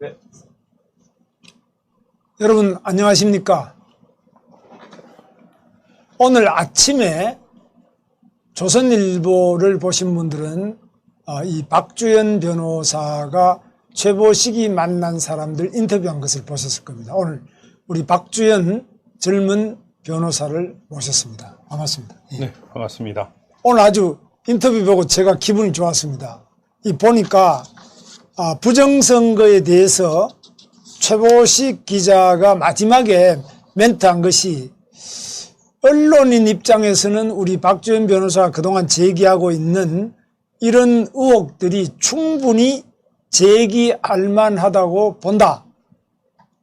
네. 여러분 안녕하십니까? 오늘 아침에 조선일보를 보신 분들은 이 박주연 변호사가 최보식이 만난 사람들 인터뷰한 것을 보셨을 겁니다. 오늘 우리 박주연 젊은 변호사를 모셨습니다. 반갑습니다. 네, 반갑습니다. 오늘 아주 인터뷰 보고 제가 기분이 좋았습니다. 이 보니까 부정선거에 대해서 최보식 기자가 마지막에 멘트한 것이, 언론인 입장에서는 우리 박주연 변호사가 그동안 제기하고 있는 이런 의혹들이 충분히 제기할 만하다고 본다.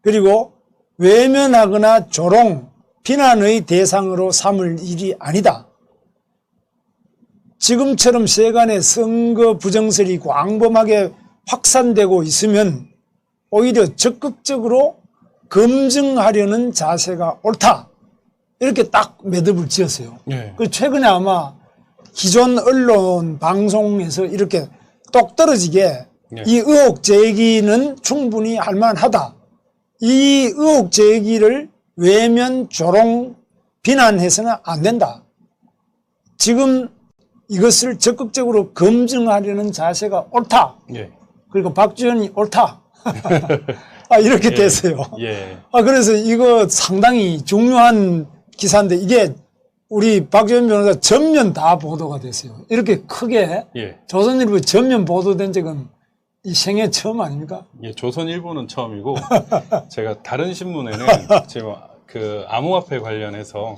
그리고 외면하거나 조롱, 비난의 대상으로 삼을 일이 아니다. 지금처럼 세간의 선거 부정설이 광범하게 확산되고 있으면 오히려 적극적으로 검증하려는 자세가 옳다. 이렇게 딱 매듭을 지었어요. 네. 최근에 아마 기존 언론 방송에서 이렇게 똑 떨어지게 네. 이 의혹 제기는 충분히 할 만하다. 이 의혹 제기를 외면, 조롱, 비난해서는 안 된다. 지금 이것을 적극적으로 검증하려는 자세가 옳다. 예. 그리고 박주연이 옳다. 이렇게 됐어요. 예. 그래서 이거 상당히 중요한 기사인데, 이게 우리 박주연 변호사 전면 다 보도가 됐어요. 이렇게 크게 예. 조선일보 전면 보도된 적은 이 생애 처음 아닙니까? 예, 조선일보는 처음이고 제가 다른 신문에는 제가 그 암호화폐 관련해서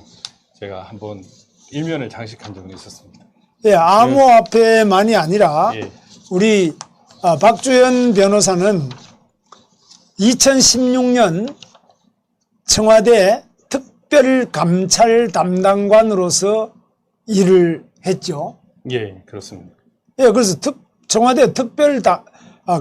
제가 한번 일면을 장식한 적이 있었습니다. 예, 암호화폐만이 아니라 예. 우리 박주연 변호사는 2016년 청와대 특별감찰 담당관으로서 일을 했죠. 예, 그렇습니다. 예, 그래서 청와대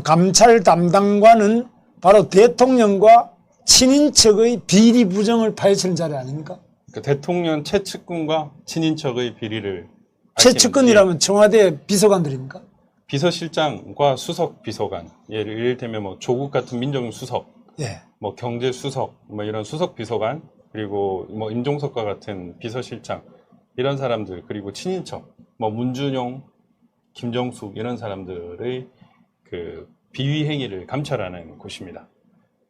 감찰 담당관은 바로 대통령과 친인척의 비리 부정을 파헤치는 자리 아닙니까? 그 대통령 최측근과 친인척의 비리를 최측근이라면 청와대 비서관들입니까? 비서실장과 수석 비서관, 이를테면 뭐 조국 같은 민정수석, 예. 뭐 경제수석, 뭐 이런 수석 비서관, 그리고 뭐 임종석과 같은 비서실장, 이런 사람들, 그리고 친인척, 뭐 문준용, 김정숙 이런 사람들의 그 비위 행위를 감찰하는 곳입니다.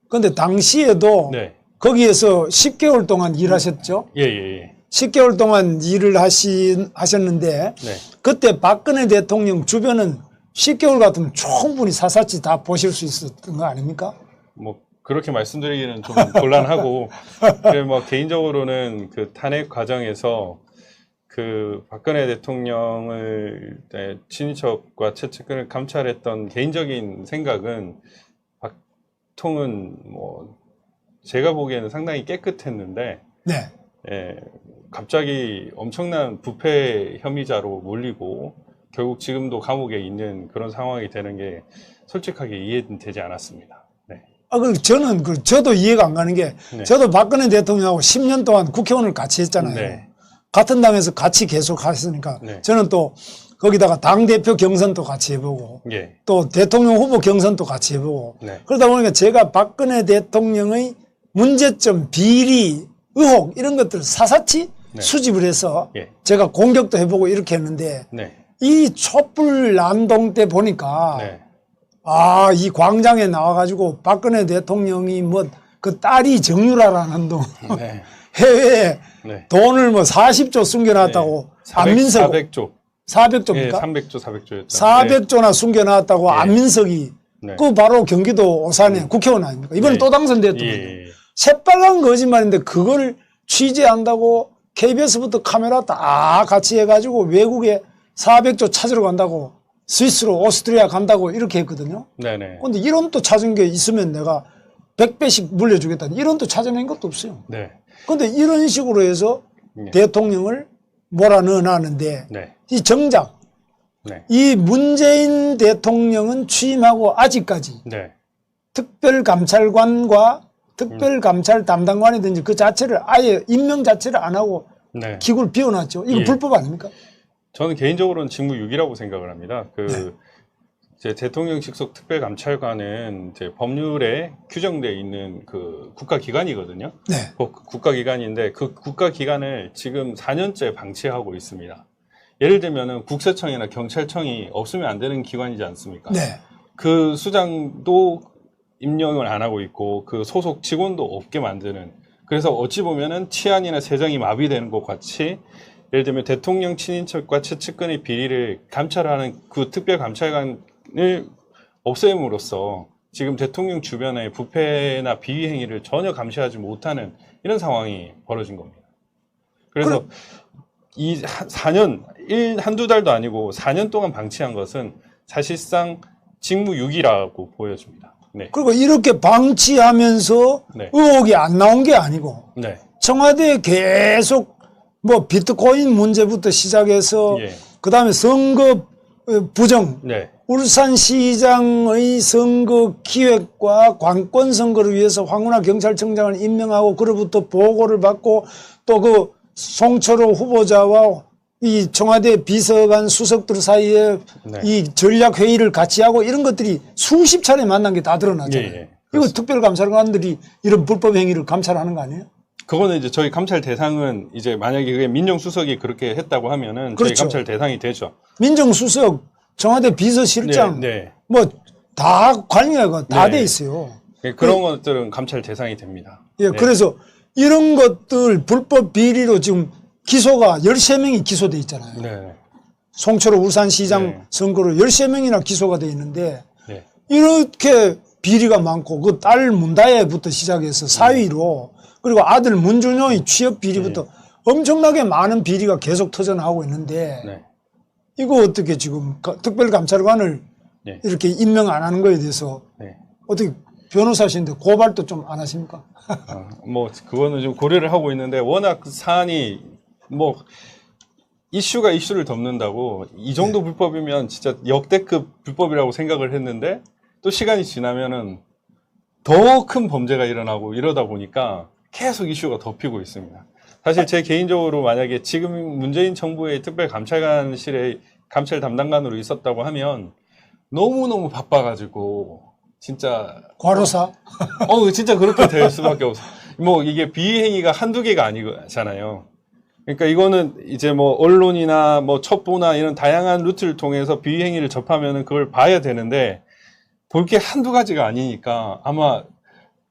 그런데 당시에도 네. 거기에서 10개월 동안 일하셨죠? 예. 10개월 동안 일을 하셨는데, 네. 그때 박근혜 대통령 주변은 10개월 같으면 충분히 사사치 다 보실 수 있었던 거 아닙니까? 뭐 그렇게 말씀드리기는 좀 곤란하고, 그래 뭐 개인적으로는 그 탄핵 과정에서 그 박근혜 대통령을 친인척과 최측근을 감찰했던 개인적인 생각은, 박통은 뭐 제가 보기에는 상당히 깨끗했는데, 네. 갑자기 엄청난 부패 혐의자로 몰리고 결국 지금도 감옥에 있는 그런 상황이 되는 게 솔직하게 이해되지 않았습니다. 네. 저도 이해가 안 가는 게, 네. 저도 박근혜 대통령하고 10년 동안 국회의원을 같이 했잖아요. 네. 같은 당에서 같이 계속 하셨으니까, 네. 저는 또 거기다가 당대표 경선도 같이 해보고, 예. 또 대통령 후보 경선도 같이 해보고, 네. 그러다 보니까 제가 박근혜 대통령의 문제점, 비리, 의혹 이런 것들 사사치 네. 수집을 해서 예. 제가 공격도 해보고 이렇게 했는데, 네. 이 촛불 난동 때 보니까 네. 이 광장에 나와가지고 박근혜 대통령이 뭐 그 딸이 정유라라는 동 네. 해외에 네. 돈을 뭐 40조 숨겨놨다고, 안민석 400조. 400조입니까? 예, 300조, 400조였죠. 400조나 숨겨놨다고 안민석이 네. 그 바로 경기도 오산의 국회의원 아닙니까? 이번에 네. 또 당선됐던 거죠. 새빨간 거짓말인데 그걸 취재한다고 KBS부터 카메라 다 같이 해가지고 외국에 400조 찾으러 간다고, 스위스로 오스트리아 간다고 이렇게 했거든요. 네네. 근데 이런 또 찾은 게 있으면 내가 100배씩 물려주겠다. 이런 또 찾아낸 것도 없어요. 네. 근데 이런 식으로 해서 네. 대통령을 몰아넣어놨는데, 네. 이 정작 네. 이 문재인 대통령은 취임하고 아직까지 네. 특별감찰관과 특별감찰 담당관이든지 그 자체를 아예 임명 자체를 안 하고 네. 기구를 비워놨죠. 이거 예. 불법 아닙니까? 저는 개인적으로는 직무유기라고 생각을 합니다. 이제 대통령 직속 특별감찰관은 이제 법률에 규정되어 있는 그 국가기관이거든요. 네. 국가기관인데 그 국가기관을 지금 4년째 방치하고 있습니다. 예를 들면은 국세청이나 경찰청이 없으면 안 되는 기관이지 않습니까? 네. 그 수장도 임명을 안 하고 있고 그 소속 직원도 없게 만드는, 그래서 어찌 보면은 치안이나 재정이 마비되는 것 같이, 예를 들면 대통령 친인척과 최측근의 비리를 감찰하는 그 특별감찰관을 없앰으로써 지금 대통령 주변의 부패나 비위 행위를 전혀 감시하지 못하는 이런 상황이 벌어진 겁니다. 그래서 이 4년, 한두 달도 아니고 4년 동안 방치한 것은 사실상 직무유기라고 보여집니다. 네. 그리고 이렇게 방치하면서 네. 의혹이 안 나온 게 아니고 네. 청와대에 계속 뭐 비트코인 문제부터 시작해서 예. 그다음에 선거 부정, 네. 울산시장의 선거 기획과 관권 선거를 위해서 황운하 경찰청장을 임명하고 그로부터 보고를 받고 또 그 송철호 후보자와 이 청와대 비서관 수석들 사이에 네. 이 전략 회의를 같이 하고 이런 것들이 수십 차례 만난 게 다 드러나잖아요. 예, 예. 이거 특별감찰관들이 이런 불법 행위를 감찰하는 거 아니에요? 그거는 이제 저희 감찰 대상은 이제 만약에 그게 민정수석이 그렇게 했다고 하면은 그렇죠. 저희 감찰 대상이 되죠. 민정수석, 청와대 비서실장 네. 뭐 다 관여가 다 네. 돼 있어요. 네. 그런 것들은 감찰 대상이 됩니다. 예, 네. 그래서 이런 것들 불법 비리로 지금 기소가 13명이 기소돼 있잖아요. 네. 송철호 울산시장 네. 선거로 13명이나 기소가 돼 있는데 네. 이렇게 비리가 많고 그 딸 문다혜부터 시작해서 사위로 그리고 아들 문준용의 취업 비리부터 엄청나게 많은 비리가 계속 터져나오고 있는데 네. 이거 어떻게 지금 특별감찰관을 네. 이렇게 임명 안 하는 거에 대해서 네. 어떻게 변호사신데 고발도 좀 안 하십니까? 뭐 그거는 좀 고려를 하고 있는데 워낙 그 사안이 뭐 이슈가 이슈를 덮는다고 이 정도 불법이면 진짜 역대급 불법이라고 생각을 했는데 또 시간이 지나면은 더 큰 범죄가 일어나고 이러다 보니까 계속 이슈가 덮이고 있습니다. 사실 제 개인적으로 만약에 지금 문재인 정부의 특별감찰관실에 감찰 담당관으로 있었다고 하면 너무너무 바빠가지고 진짜 과로사? 진짜 그렇게 될 수밖에 없어. 뭐 이게 비행위가 한두 개가 아니잖아요. 그러니까 이거는 이제 뭐 언론이나 뭐 첩보나 이런 다양한 루트를 통해서 비행위를 접하면은 그걸 봐야 되는데 볼 게 한두 가지가 아니니까 아마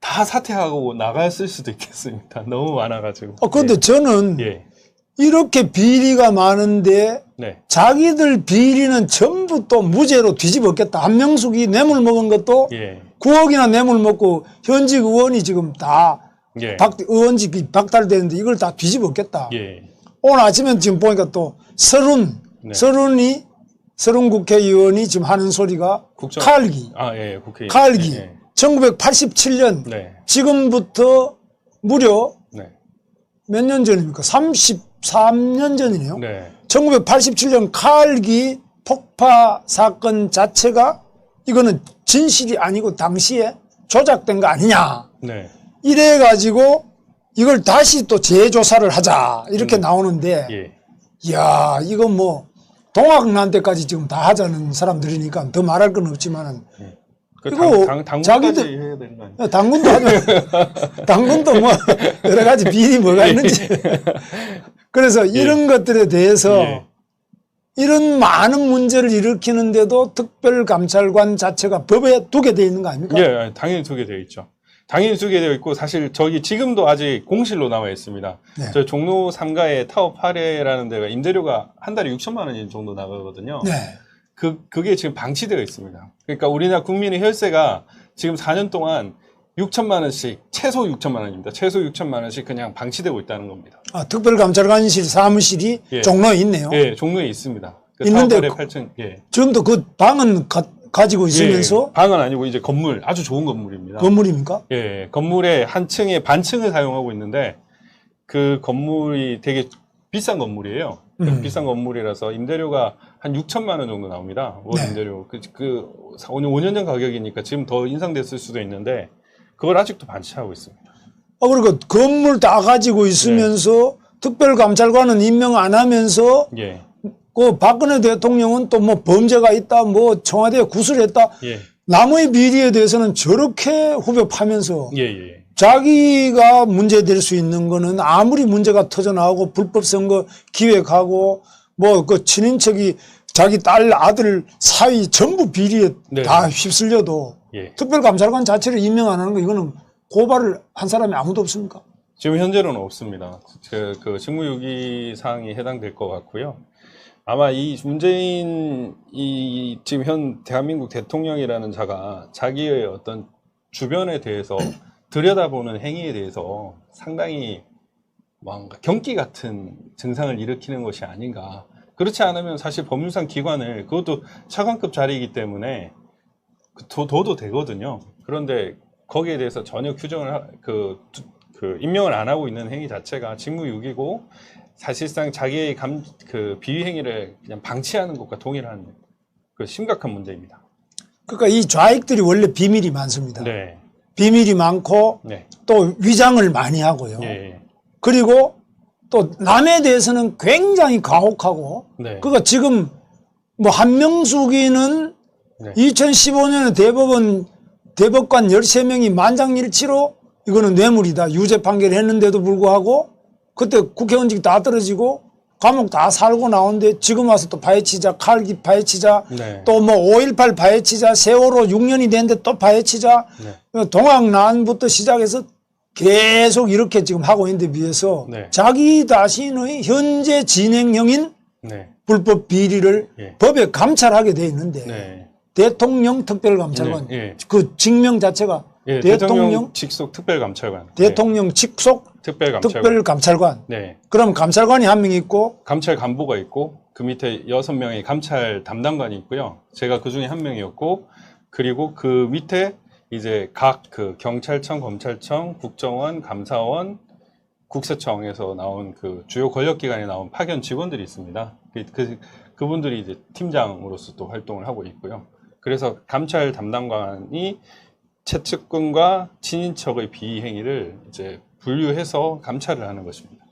다 사퇴하고 나갔을 수도 있겠습니다. 너무 많아가지고. 그런데 예. 저는 예. 이렇게 비리가 많은데 네. 자기들 비리는 전부 또 무죄로 뒤집었겠다. 한명숙이 뇌물 먹은 것도 예. 9억이나 뇌물 먹고 현직 의원이 지금 다 예. 의원직이 박탈되는데 이걸 다 뒤집었겠다. 예. 오늘 아침에 지금 보니까 또 네. 서른 국회의원이 지금 하는 소리가 국정- 칼기. 예, 국회의원. 칼기. 예. 1987년 네. 지금부터 무려 네. 몇 년 전입니까? 33년 전이네요. 네. 1987년 칼기 폭파 사건 자체가 이거는 진실이 아니고 당시에 조작된 거 아니냐. 네. 이래가지고 이걸 다시 또 재조사를 하자. 이렇게 나오는데, 예. 이야, 이거 뭐, 동학난 때까지 지금 다 하자는 사람들이니까 더 말할 건 없지만은, 그 이거 당분까지 자기들- 해야 되는 거 아니에요? 당군도 하죠. 당군도 뭐, 여러 가지 비리 뭐가 있는지. 그래서 이런 것들에 대해서 예. 이런 많은 문제를 일으키는데도 특별감찰관 자체가 법에 두게 돼 있는 거 아닙니까? 예, 당연히 소개되어 있죠. 당연히 소개되어 있고 사실 저기 지금도 아직 공실로 나와 있습니다. 네. 저 종로 3가에 타워 8회라는 데가 임대료가 한 달에 6천만 원 정도 나가거든요. 네. 그게 지금 방치되어 있습니다. 그러니까 우리나라 국민의 혈세가 지금 4년 동안 6천만 원씩, 최소 6천만 원입니다. 최소 6천만 원씩 그냥 방치되고 있다는 겁니다. 특별감찰관실 사무실이 예. 종로에 있네요. 예, 종로에 있습니다. 그 있는데 타워 8회 8층, 예. 지금도 그 방은 가지고 있으면서 예, 방은 아니고 이제 건물, 아주 좋은 건물입니다. 건물입니까? 예, 건물의 한 층에 반층을 사용하고 있는데 그 건물이 되게 비싼 건물이에요. 비싼 건물이라서 임대료가 한 6천만 원 정도 나옵니다. 월 네. 임대료. 5년 전 가격이니까 지금 더 인상됐을 수도 있는데 그걸 아직도 반치하고 있습니다. 그리고 건물 다 가지고 있으면서 특별감찰관은 임명 안 하면서 예, 그 박근혜 대통령은 또 뭐 범죄가 있다, 뭐 청와대에 구술했다. 예. 남의 비리에 대해서는 저렇게 후벼 파면서 예, 예. 자기가 문제될 수 있는 거는 아무리 문제가 터져나오고 불법 선거 기획하고 뭐 그 친인척이 자기 딸 아들 사위 전부 비리에 네. 다 휩쓸려도 예. 특별감찰관 자체를 임명 안 하는 거 이거는 고발을 한 사람이 아무도 없습니까? 지금 현재로는 없습니다. 그 직무유기 사항이 해당될 것 같고요. 아마 이 문재인 이 지금 현 대한민국 대통령이라는 자가 자기의 어떤 주변에 대해서 들여다보는 행위에 대해서 상당히 뭔가 경기 같은 증상을 일으키는 것이 아닌가. 그렇지 않으면 사실 법률상 기관을 그것도 차관급 자리이기 때문에 둬도 되거든요. 그런데 거기에 대해서 전혀 규정을 임명을 안 하고 있는 행위 자체가 직무유기고 사실상 자기의 그 비위 행위를 그냥 방치하는 것과 동일한 그 심각한 문제입니다. 그러니까 이 좌익들이 원래 비밀이 많습니다. 네. 비밀이 많고 네. 또 위장을 많이 하고요. 예. 그리고 또 남에 대해서는 굉장히 가혹하고 네. 그러니까 지금 뭐 한명숙이는 네. 2015년에 대법관 13명이 만장일치로 이거는 뇌물이다 유죄 판결을 했는데도 불구하고 그때 국회의원직이 다 떨어지고 감옥 다 살고 나오는데 지금 와서 또 파헤치자 칼기 파헤치자 네. 또 뭐 5.18 파헤치자 세월호 6년이 됐는데 또 파헤치자 네. 동학난부터 시작해서 계속 이렇게 지금 하고 있는데 비해서 네. 자기 자신의 현재 진행형인 네. 불법 비리를 예. 법에 감찰하게 돼 있는데 네. 대통령 특별감찰관 예. 예. 그 직명 자체가 예. 대통령 직속 특별감찰관. 대통령 직속 특별감찰관. 특별감찰관. 네. 그럼 감찰관이 한 명 있고 감찰 간부가 있고 그 밑에 6명의 감찰 담당관이 있고요. 제가 그 중에 한 명이었고 그리고 그 밑에 이제 각 그 경찰청, 검찰청, 국정원, 감사원, 국세청에서 나온 그 주요 권력기관에 나온 파견 직원들이 있습니다. 그분들이 이제 팀장으로서 또 활동을 하고 있고요. 그래서 감찰 담당관이 채측근과 친인척의 비행위를 이제 분류해서 감찰을 하는 것입니다.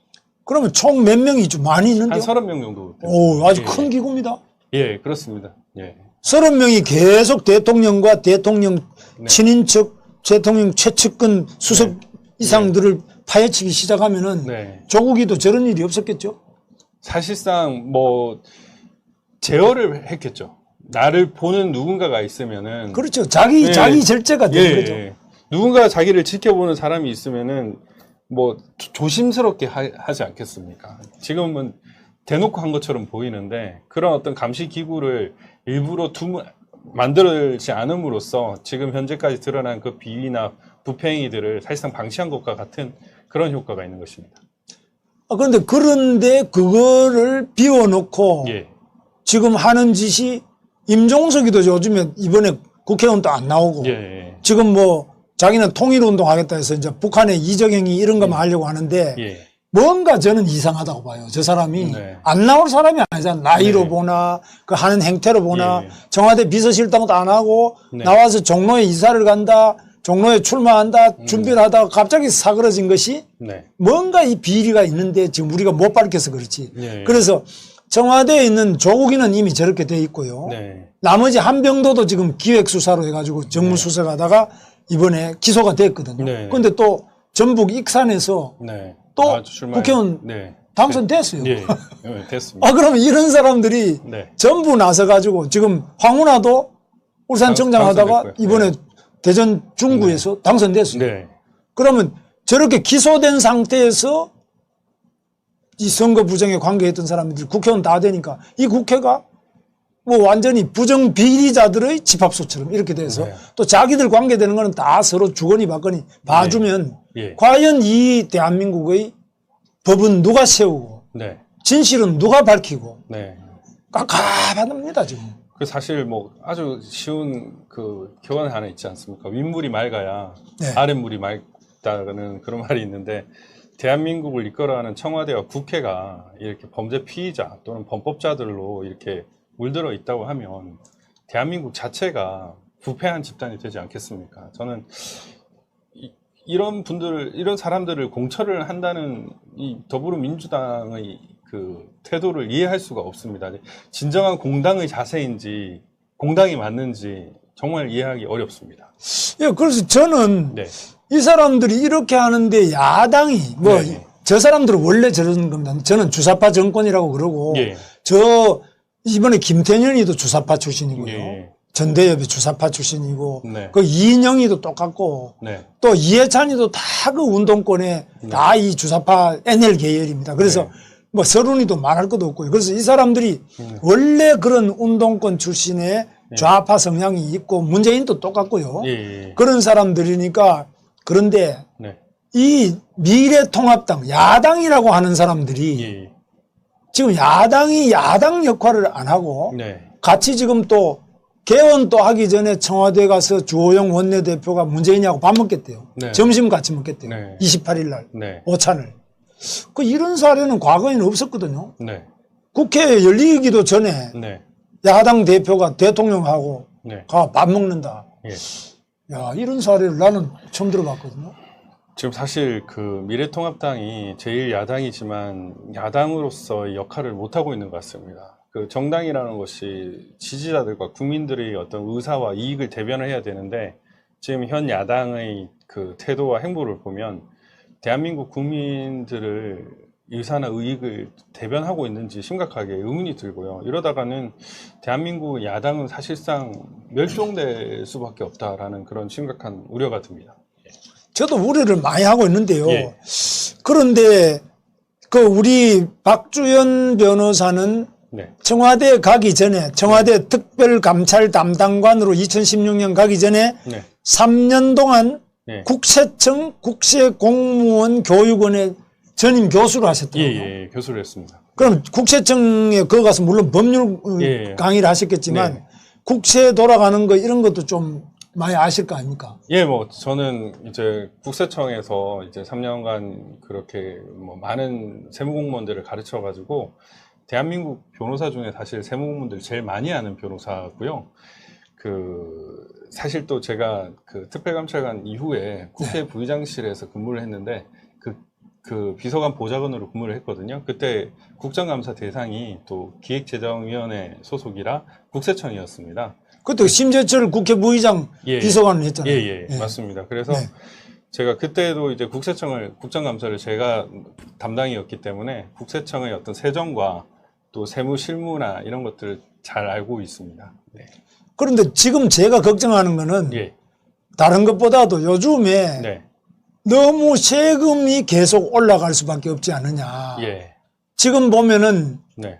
그러면 총 몇 명이죠? 많이 있는데요? 한 30명 정도. 오, 아주 예. 큰 기구입니다. 예, 그렇습니다. 예. 30명이 계속 대통령과 대통령 네. 친인척, 대통령 최측근 수석 이상들을 파헤치기 시작하면은 네. 조국이도 저런 일이 없었겠죠? 사실상 뭐 제어를 했겠죠. 나를 보는 누군가가 있으면은 그렇죠. 자기 절제가 되는 거죠. 누군가 자기를 지켜보는 사람이 있으면은 뭐 조심스럽게 하지 않겠습니까? 지금은 대놓고 한 것처럼 보이는데 그런 어떤 감시 기구를 일부러 만들지 않음으로써 지금 현재까지 드러난 그 비위나 부패 행위들을 사실상 방치한 것과 같은 그런 효과가 있는 것입니다. 그런데 그거를 비워놓고 예. 지금 하는 짓이 임종석이도 요즘에 이번에 국회의원도 안 나오고 예. 지금 뭐 자기는 통일운동 하겠다 해서 이제 북한의 이적행위 이런 거만 하려고 하는데 예. 뭔가 저는 이상하다고 봐요. 저 사람이 네. 안 나올 사람이 아니잖아. 나이로 네. 보나 그 하는 행태로 보나 예. 청와대 비서실장도 안 하고 네. 나와서 종로에 이사를 간다. 종로에 출마한다. 준비를 하다가 갑자기 사그러진 것이 네. 뭔가 이 비리가 있는데 지금 우리가 못 밝혀서 그렇지. 예. 그래서 청와대에 있는 조국이는 이미 저렇게 돼 있고요. 네. 나머지 한병도도 지금 기획수사로 해가지고 정무수석하다가 이번에 기소가 됐거든요. 네. 그런데 또 전북 익산에서 네. 또 출마해. 국회의원 네. 당선됐어요. 예. 됐습니다. 그러면 이런 사람들이 네. 전부 나서가지고 지금 황운하도 울산청장 하다가 당선됐고요. 이번에 네. 대전 중구에서 당선됐어요. 네. 그러면 저렇게 기소된 상태에서 이 선거 부정에 관계했던 사람들이 국회의원 다 되니까 이 국회가 뭐 완전히 부정 비리자들의 집합소처럼 이렇게 돼서 네. 또 자기들 관계되는 거는 다 서로 주거니 받거니 봐주면 예. 과연 이 대한민국의 법은 누가 세우고 네. 진실은 누가 밝히고 네. 깝깝합니다 지금. 그 사실 뭐 아주 쉬운 그 교환 하나 있지 않습니까? 윗물이 맑아야 네. 아랫물이 맑다는 그런 말이 있는데 대한민국을 이끌어가는 청와대와 국회가 이렇게 범죄 피의자 또는 범법자들로 이렇게 물들어 있다고 하면 대한민국 자체가 부패한 집단이 되지 않겠습니까? 저는 이런 사람들을 공천을 한다는 이 더불어민주당의 그 태도를 이해할 수가 없습니다. 진정한 공당의 자세인지 공당이 맞는지 정말 이해하기 어렵습니다. 예, 그래서 저는 네. 이 사람들이 이렇게 하는데 야당이 뭐 저 사람들은 원래 저런 겁니다. 저는 주사파 정권이라고 그러고 예. 저 이번에 김태년이도 주사파 출신이고요. 예. 전대협이 주사파 출신이고 네. 그 이인영이도 똑같고 네. 또 이해찬이도 다 그 운동권에 다 이 주사파 NL 계열입니다. 그래서 네. 뭐 서른이도 말할 것도 없고요. 그래서 이 사람들이 원래 그런 운동권 출신의 좌파 성향이 있고 문재인도 똑같고요. 예. 그런 사람들이니까 그런데 네. 이 미래통합당 야당이라고 하는 사람들이 예. 지금 야당이 야당 역할을 안 하고 네. 같이 지금 또 개원 또 하기 전에 청와대 가서 주호영 원내대표가 문재인이하고 밥 먹겠대요. 네. 점심 같이 먹겠대요. 네. 28일 날 네. 오찬을. 그 이런 사례는 과거에는 없었거든요. 네. 국회 열리기도 전에 네. 야당 대표가 대통령하고 네. 가 밥 먹는다. 예. 야, 이런 사례를 나는 처음 들어봤거든요. 지금 사실 그 미래통합당이 제1야당이지만 야당으로서의 역할을 못하고 있는 것 같습니다. 그 정당이라는 것이 지지자들과 국민들의 어떤 의사와 이익을 대변을 해야 되는데 지금 현 야당의 그 태도와 행보를 보면 대한민국 국민들을 의사나 이익을 대변하고 있는지 심각하게 의문이 들고요. 이러다가는 대한민국 야당은 사실상 멸종될 수밖에 없다라는 그런 심각한 우려가 듭니다. 저도 우려를 많이 하고 있는데요. 예. 그런데 그 우리 박주연 변호사는 네. 청와대 가기 전에 청와대 특별감찰 담당관으로 2016년 가기 전에 네. 3년 동안 네. 국세청 국세공무원 교육원의 전임 교수를 하셨더라고요. 예, 교수를 했습니다. 그럼 국세청에 거기 가서 물론 법률 예. 강의를 하셨겠지만 네. 국세 돌아가는 거 이런 것도 좀 많이 아실 거 아닙니까? 예, 뭐 저는 이제 국세청에서 이제 3년간 그렇게 뭐 많은 세무공무원들을 가르쳐 가지고 대한민국 변호사 중에 사실 세무공무원들 제일 많이 하는 변호사고요. 그 사실 또 제가 그 특별감찰관 이후에 국회 부의장실에서 근무를 했는데 그 비서관 보좌관으로 근무를 했거든요. 그때 국정감사 대상이 또 기획재정위원회 소속이라 국세청이었습니다. 그때 심재철 국회 부의장 예. 비서관을 했잖아요. 예, 맞습니다. 그래서 네. 제가 그때도 이제 국정감사를 제가 담당이었기 때문에 국세청의 어떤 세정과 또 세무 실무나 이런 것들을 잘 알고 있습니다. 네. 그런데 지금 제가 걱정하는 거는 예. 다른 것보다도 요즘에 네. 너무 세금이 계속 올라갈 수밖에 없지 않느냐. 예. 지금 보면은 네.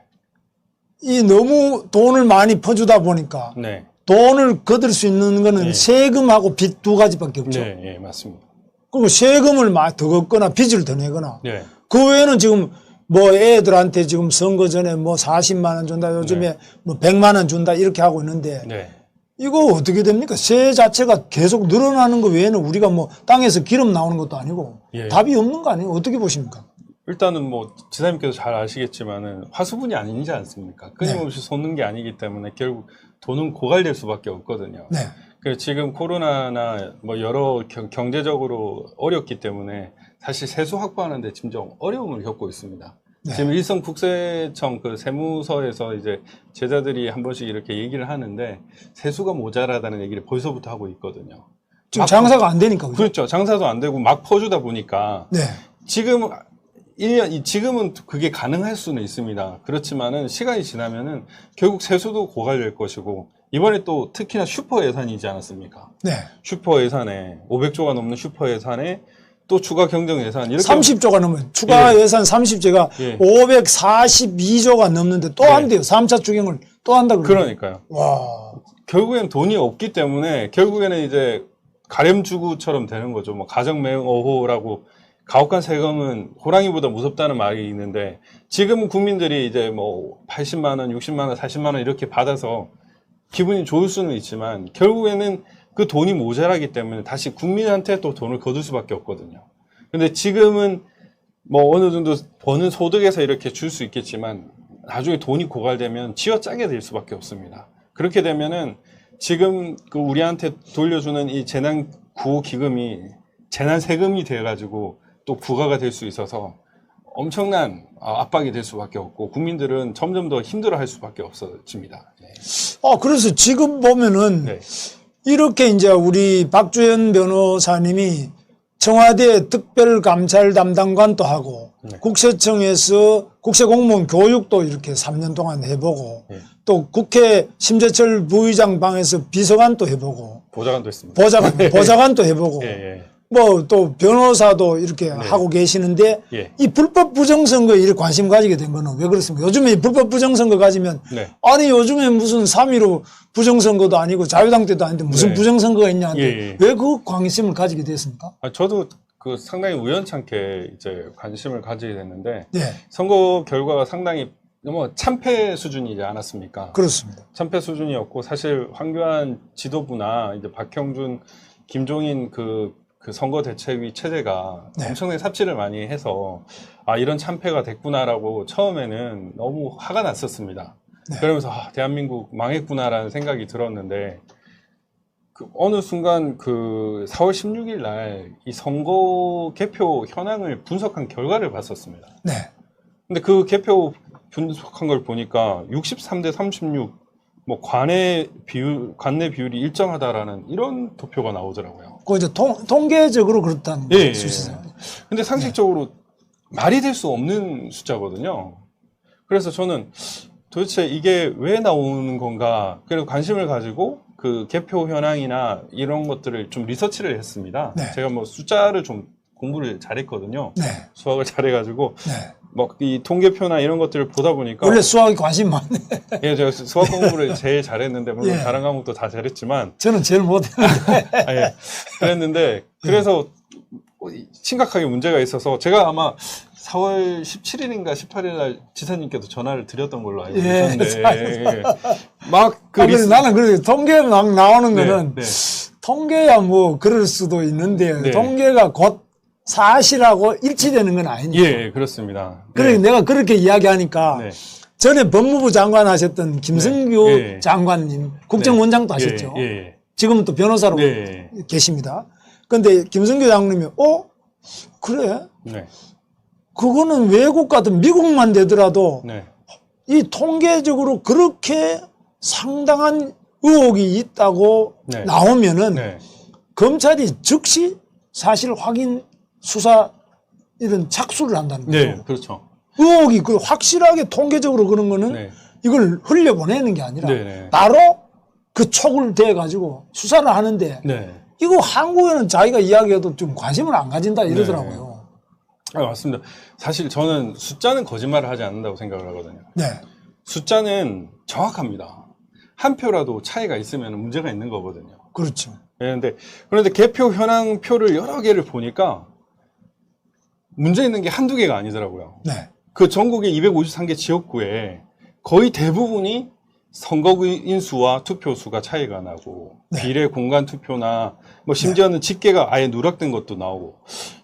이 너무 돈을 많이 퍼주다 보니까 네. 돈을 거둘 수 있는 거는 네. 세금하고 빚 두 가지밖에 없죠. 네. 예, 맞습니다. 그리고 세금을 더 걷거나 빚을 더 내거나 네. 그 외에는 지금 뭐 애들한테 지금 선거 전에 뭐 40만 원 준다 요즘에 네. 뭐 100만 원 준다 이렇게 하고 있는데 네. 이거 어떻게 됩니까? 세 자체가 계속 늘어나는 거 외에는 우리가 뭐 땅에서 기름 나오는 것도 아니고 예. 답이 없는 거 아니에요? 어떻게 보십니까? 일단은 뭐 지사님께서 잘 아시겠지만은 화수분이 아니지 않습니까? 끊임없이 솟는 게 아니기 때문에 결국 돈은 고갈될 수밖에 없거든요. 네. 그래서 지금 코로나나 뭐 여러 경제적으로 어렵기 때문에 사실 세수 확보하는데 점점 어려움을 겪고 있습니다. 네. 지금 일선 국세청 그 세무서에서 이제 제자들이 한 번씩 이렇게 얘기를 하는데 세수가 모자라다는 얘기를 벌써부터 하고 있거든요. 지금 장사가 안 되니까. 그죠? 그렇죠. 장사도 안 되고 막 퍼주다 보니까 네. 지금은 그게 가능할 수는 있습니다. 그렇지만은 시간이 지나면은 결국 세수도 고갈될 것이고 이번에 또 특히나 슈퍼 예산이지 않았습니까? 네. 슈퍼 예산에 500조가 넘는 슈퍼 예산에 또 추가 경정 예산 이렇게 30조가 넘어요. 추가 예. 예산 30조가 예. 542조가 넘는데 또 네. 한대요. 3차 추경을 또 한다 그러요. 그러니까요. 와. 결국엔 돈이 없기 때문에 결국에는 이제 가렴주구처럼 되는 거죠. 뭐 가정매어호라고 가혹한 세금은 호랑이보다 무섭다는 말이 있는데 지금은 국민들이 이제 뭐 80만 원, 60만 원, 40만 원 이렇게 받아서 기분이 좋을 수는 있지만 결국에는 그 돈이 모자라기 때문에 다시 국민한테 또 돈을 거둘 수밖에 없거든요. 근데 지금은 뭐 어느 정도 버는 소득에서 이렇게 줄 수 있겠지만 나중에 돈이 고갈되면 쥐어짜게 될 수밖에 없습니다. 그렇게 되면은 지금 그 우리한테 돌려주는 이 재난 구호 기금이 재난 세금이 돼가지고 또 부과가 될 수 있어서 엄청난 압박이 될 수밖에 없고 국민들은 점점 더 힘들어할 수밖에 없어집니다. 예. 그래서 지금 보면은 네. 이렇게 이제 우리 박주현 변호사님이 청와대 특별감찰 담당관도 하고 네. 국세청에서 국세공무원 교육도 이렇게 3년 동안 해보고 네. 또 국회 심재철 부의장 방에서 비서관도 해보고 보좌관도 했습니다. 보좌관도 해보고 예, 예. 뭐 또 변호사도 이렇게 하고 계시는데 예. 이 불법 부정선거에 이렇게 관심 가지게 된 거는 왜 그렇습니까? 요즘에 이 불법 부정선거 가지면 네. 아니 요즘에 무슨 3.15 부정선거도 아니고 자유당 때도 아닌데 무슨 네. 부정선거가 있냐는데 예. 왜 그 관심을 가지게 됐습니까? 저도 그 상당히 우연찮게 이제 관심을 가지게 됐는데 네, 선거 결과가 상당히 너무 참패 수준이지 않았습니까? 그렇습니다. 참패 수준이었고 사실 황교안 지도부나 이제 박형준, 김종인 그 선거대책위 체제가 네. 엄청나게 삽질을 많이 해서 이런 참패가 됐구나라고 처음에는 너무 화가 났었습니다. 네. 그러면서 대한민국 망했구나라는 생각이 들었는데 어느 순간 그 4월 16일 날 이 선거 개표 현황을 분석한 결과를 봤었습니다. 네, 근데 그 개표 분석한 걸 보니까 63대 36 뭐 관내 비율이 일정하다라는 이런 도표가 나오더라고요. 그 이제 통계적으로 그렇다는 예, 예. 수치죠. 근데 상식적으로 말이 될 수 없는 숫자거든요. 그래서 저는 도대체 이게 왜 나오는 건가? 그리고 관심을 가지고 그 개표 현황이나 이런 것들을 좀 리서치를 했습니다. 네. 제가 뭐 숫자를 좀 공부를 잘했거든요. 네, 수학을 잘해가지고 네. 뭐 이 통계표나 이런 것들을 보다 보니까 원래 수학에 관심 많네. 예, 제가 수학 공부를 제일 잘했는데 물론 예. 다른 과목도 다 잘했지만 저는 제일 못했는데. 예, 그랬는데 그래서 심각하게 문제가 있어서 제가 아마 4월 17일인가 18일 날 지사님께도 전화를 드렸던 걸로 알고 예, 있었는데 막 그래서 나는 그래 통계 막 나오는 네, 거는 네. 통계야 뭐 그럴 수도 있는데 네. 통계가 곧 사실하고 일치되는 건 아니니까. 예, 그렇습니다. 그래 네. 내가 그렇게 이야기하니까 네. 전에 법무부 장관 하셨던 김성규 네. 장관님 국정원장도 네. 하셨죠. 예, 예. 지금은 또 변호사로 네. 계십니다. 근데 김성규 장관님이 그래? 네. 그거는 외국 같은 미국만 되더라도 네. 이 통계적으로 그렇게 상당한 의혹이 있다고 네. 나오면은 네. 검찰이 즉시 사실 확인 수사 이런 착수를 한다는 거죠. 네. 그렇죠. 의혹이 그 확실하게 통계적으로 그런 거는 네. 이걸 흘려보내는 게 아니라 네, 네. 바로 그 촉을 대 가지고 수사를 하는데 네. 이거 한국에는 자기가 이야기해도 좀 관심을 안 가진다 이러더라고요. 맞습니다. 사실 저는 숫자는 거짓말을 하지 않는다고 생각을 하거든요. 네. 숫자는 정확합니다. 한 표라도 차이가 있으면 문제가 있는 거거든요. 그렇죠. 그런데 개표 현황표를 여러 개를 보니까 문제 있는 게 한두 개가 아니더라고요. 네. 그 전국의 253개 지역구에 거의 대부분이 선거인 수와 투표수가 차이가 나고 네. 비례 공간 투표나 뭐 심지어는 집계가 아예 누락된 것도 나오고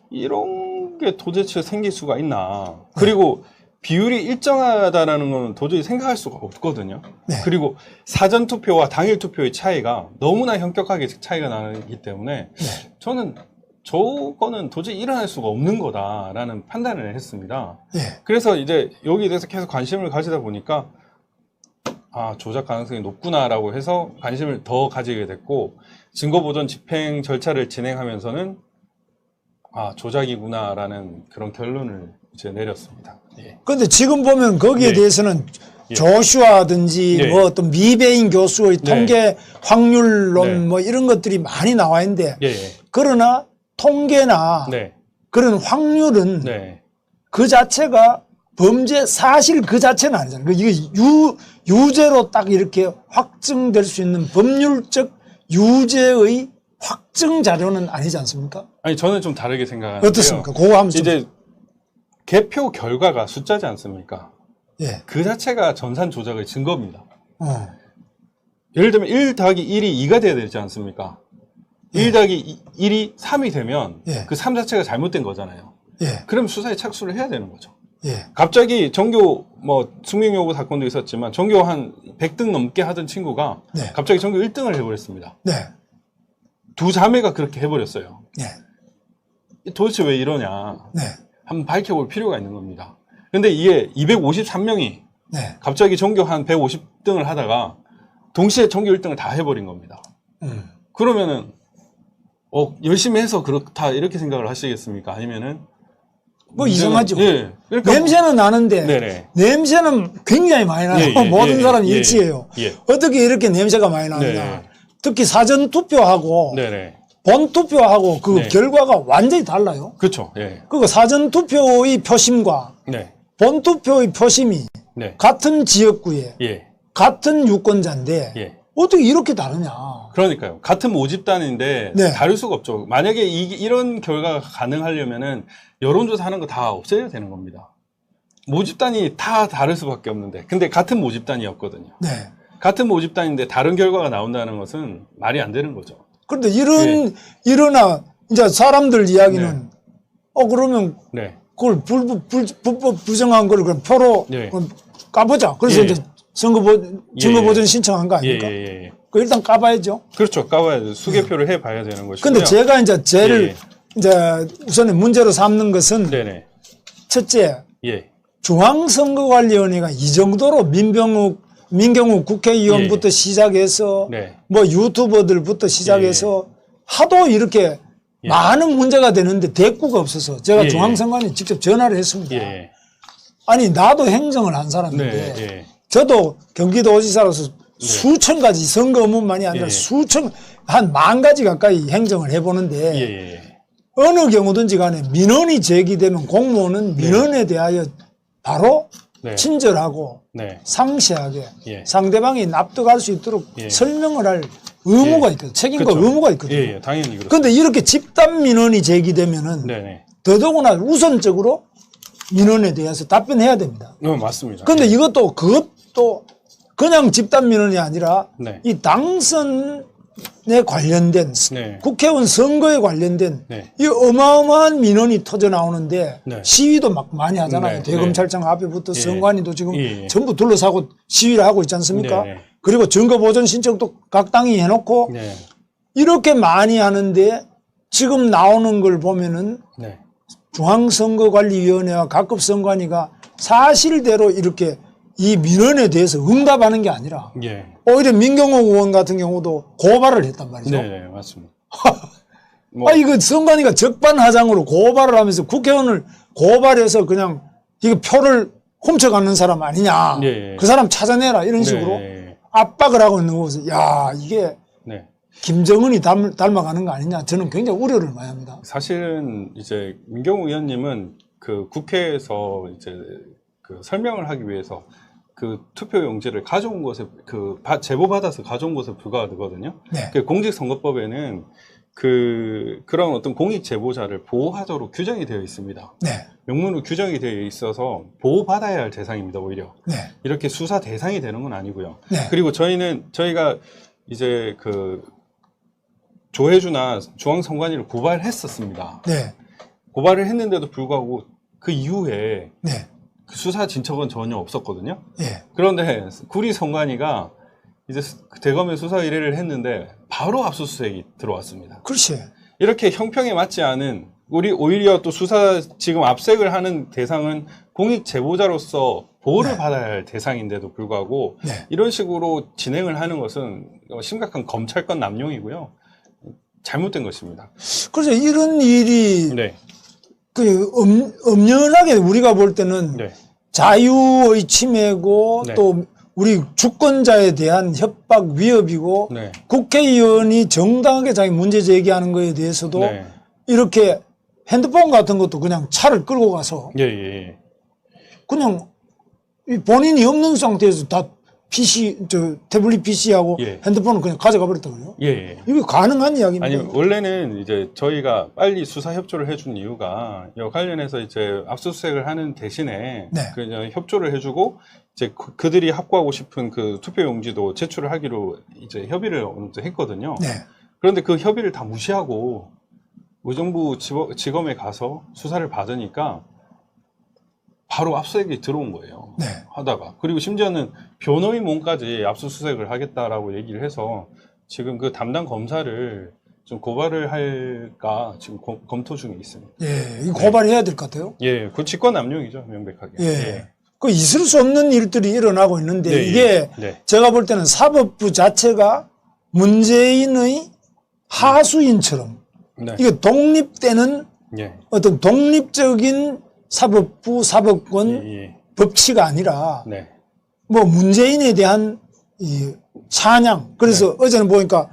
이런 게 도대체 생길 수가 있나. 그리고 비율이 일정하다라는 건 도저히 생각할 수가 없거든요. 네. 그리고 사전 투표와 당일 투표의 차이가 너무나 현격하게 차이가 나기 때문에 네. 저는 저거는 도저히 일어날 수가 없는 거다라는 판단을 했습니다. 네. 그래서 이제 여기에 대해서 계속 관심을 가지다 보니까 조작 가능성이 높구나라고 해서 관심을 더 가지게 됐고 증거보전 집행 절차를 진행하면서는 조작이구나라는 그런 결론을 이제 내렸습니다. 예. 근데 지금 보면 거기에 예. 대해서는 예. 조슈아든지 예. 뭐 어떤 미배인 교수의 네. 통계 확률론 네. 뭐 이런 것들이 많이 나와 있는데 예. 그러나 통계나 네. 그런 확률은 네. 그 자체가 범죄 사실 그 자체는 아니잖아요. 이게 유죄로 딱 이렇게 확증될 수 있는 법률적 유죄의 확증 자료는 아니지 않습니까? 아니 저는 좀 다르게 생각하는데요. 어떻습니까? 그거 하면 좀. 이제 개표 결과가 숫자지 않습니까? 예. 그 자체가 전산 조작의 증거입니다. 어. 예를 들면 1 더하기 1이 2가 돼야 되지 않습니까? 1 더하기 1이 3이 되면 예. 그 3 자체가 잘못된 거잖아요. 예. 그럼 수사에 착수를 해야 되는 거죠. 예. 갑자기 전교 숙명여고 사건도 있었지만 전교 한 100등 넘게 하던 친구가 네. 갑자기 전교 1등을 해버렸습니다. 네. 두 자매가 그렇게 해버렸어요. 네. 도대체 왜 이러냐. 네. 한번 밝혀볼 필요가 있는 겁니다. 근데 이게 253명이 네. 갑자기 전교 한 150등을 하다가 동시에 전교 1등을 다 해버린 겁니다. 그러면은 열심히 해서 그렇다 이렇게 생각을 하시겠습니까? 아니면은 뭐 이상하죠. 예. 그러니까 냄새는 나는데 네네. 냄새는 굉장히 많이 나요. 예, 예, 모든 예, 사람이 예, 일치해요. 예. 어떻게 이렇게 냄새가 많이 나느냐. 네. 특히 사전 투표하고 네네. 본 투표하고 그 네. 결과가 완전히 달라요. 그렇죠. 예. 그리고 사전 투표의 표심과 네. 본 투표의 표심이 네. 같은 지역구에 예. 같은 유권자인데 예. 어떻게 이렇게 다르냐. 그러니까요. 같은 모집단인데 네. 다를 수가 없죠. 만약에 이런 결과가 가능하려면은 여론조사 하는 거 다 없애야 되는 겁니다. 모집단이 다 다를 수밖에 없는데, 근데 같은 모집단이었거든요. 네. 같은 모집단인데 다른 결과가 나온다는 것은 말이 안 되는 거죠. 그런데 이러나 이제 사람들 이야기는 그러면 네. 그걸 불법 부정한 걸 그럼 표로 네. 그럼 까보자. 그래서 예. 이제 증거보전 신청한 거 예, 아닙니까? 예, 예. 그 일단 까봐야죠. 그렇죠. 까봐야 수개표를 해봐야 되는 것이고요. 근데 제가 이제 제일 예. 이제 우선 문제로 삼는 것은 네네. 첫째, 예. 중앙선거관리위원회가 이 정도로 민경욱 국회의원부터 시작해서 네. 뭐 유튜버들부터 시작해서 하도 이렇게 많은 문제가 되는데 대꾸가 없어서 제가 예. 중앙선관위에 직접 전화를 했습니다. 예. 아니 나도 행정을 한 사람인데 네. 예. 저도 경기도지사로서 수천 가지 선거 업무만이 아니라 한 10,000가지 가까이 행정을 해보는데 예. 어느 경우든지 간에 민원이 제기되면 공무원은 민원에 대하여 바로 네. 친절하고 네. 상세하게 예. 상대방이 납득할 수 있도록 예. 설명을 할 의무가 예. 있거든요. 책임과 그쵸. 의무가 있거든요. 예, 예. 당연히 그렇죠. 그런데 이렇게 집단 민원이 제기되면은 네네. 더더구나 우선적으로 민원에 대해서 답변해야 됩니다. 맞습니다. 그런데 그것도 그냥 집단 민원이 아니라 네. 이 당선에 관련된 네. 국회의원 선거에 관련된 네. 이 어마어마한 민원이 터져 나오는데 네. 시위도 막 많이 하잖아요. 네. 대검찰청 앞에부터 예. 선관위도 지금 예. 전부 둘러싸고 시위를 하고 있지 않습니까? 네. 그리고 증거보전 신청도 각 당이 해놓고 네. 이렇게 많이 하는데 지금 나오는 걸 보면은 네. 중앙선거관리위원회와 각급 선관위가 사실대로 이렇게 이 민원에 대해서 응답하는 게 아니라 예. 오히려 민경욱 의원 같은 경우도 고발을 했단 말이죠. 네, 맞습니다. 이거 선관위가 적반하장으로 고발을 하면서 국회의원을 고발해서 그냥 이거 표를 훔쳐가는 사람 아니냐. 네. 그 사람 찾아내라 이런 식으로 네. 압박을 하고 있는 거죠. 야, 이게 네. 김정은이 닮아가는 거 아니냐. 저는 굉장히 우려를 많이 합니다. 사실은 이제 민경욱 의원님은 그 국회에서 이제 그 설명을 하기 위해서 그 투표용지를 가져온 것에 제보받아서 가져온 것에 불과하거든요. 네. 그 공직선거법에는 그런 어떤 공익 제보자를 보호하도록 규정이 되어 있습니다. 네. 명문으로 규정이 되어 있어서 보호받아야 할 대상입니다, 오히려. 네. 이렇게 수사 대상이 되는 건 아니고요. 네. 그리고 저희가 이제 조혜주나 중앙선관위를 고발했었습니다. 네. 고발을 했는데도 불구하고 그 이후에 네. 그 수사 진척은 전혀 없었거든요. 예. 그런데 구리 선관위가 이제 대검에 수사 의뢰를 했는데 바로 압수수색이 들어왔습니다. 그렇지. 이렇게 형평에 맞지 않은 오히려 또 수사 지금 압색을 하는 대상은 공익 제보자로서 보호를 받아야 할 대상인데도 불구하고 이런 식으로 진행을 하는 것은 심각한 검찰권 남용이고요. 잘못된 것입니다. 그래서 이런 일이 네. 엄연하게 우리가 볼 때는 네. 자유의 침해고 네. 또 우리 주권자에 대한 협박 위협이고 네. 국회의원이 정당하게 자기 문제 제기하는 거에 대해서도 네. 이렇게 핸드폰 같은 것도 그냥 차를 끌고 가서 예. 그냥 본인이 없는 상태에서 다 태블릿 PC하고 예. 핸드폰을 그냥 가져가 버렸다고요? 예. 이게 가능한 이야기입니다. 아니, 원래는 이제 저희가 빨리 수사 협조를 해준 이유가 이 관련해서 이제 압수수색을 하는 대신에 네. 그냥 협조를 해주고 이제 그들이 확보하고 싶은 그 투표용지도 제출을 하기로 이제 협의를 어느 정도 했거든요. 네. 그런데 그 협의를 다 무시하고 의정부 지검에 가서 수사를 받으니까 바로 압수수색이 들어온 거예요. 네. 하다가. 그리고 심지어는 변호인몽까지 압수수색을 하겠다라고 얘기를 해서 지금 그 담당 검사를 좀 고발을 할까 지금 검토 중에 있습니다. 예, 이 고발해야 될 것 같아요. 예, 그 직권남용이죠, 명백하게. 예. 그 있을 수 없는 일들이 일어나고 있는데 네, 이게 네. 제가 볼 때는 사법부 자체가 문재인의 하수인처럼 네. 이게 독립되는 예. 어떤 독립적인 사법부, 사법권 예. 법치가 아니라 네. 뭐 문재인에 대한 이 찬양. 그래서 어제는 보니까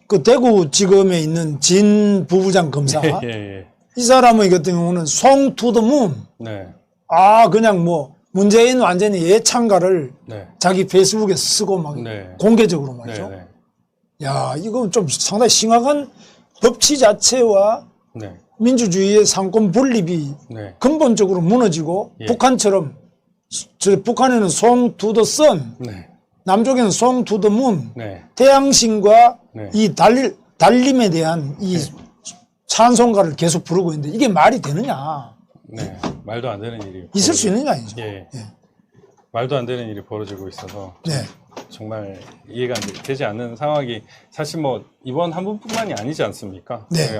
그 대구지검에 있는 진 부부장 검사 예. 예. 이 사람의 같은 경우는 송 투 더 문. 네. 아, 그냥 뭐 문재인 완전히 예찬가를 네. 자기 페이스북에 쓰고 막 네. 공개적으로 네. 말이죠. 네. 야, 이건 좀 상당히 심각한 법치 자체와 네. 민주주의의 상권 분립이 네. 근본적으로 무너지고 예. 북한처럼 북한에는 송 투 더 선, 네. 남쪽에는 송 투 더 문, 네. 태양신과 네. 이 달림에 대한 이 찬송가를 계속 부르고 있는데 이게 말이 되느냐? 네. 말도 안 되는 일이 있을 수 있느냐 아니죠? 예. 예. 말도 안 되는 일이 벌어지고 있어서 네. 정말 이해가 되지 않는 상황이 사실 뭐 이번 한 분뿐만이 아니지 않습니까? 네.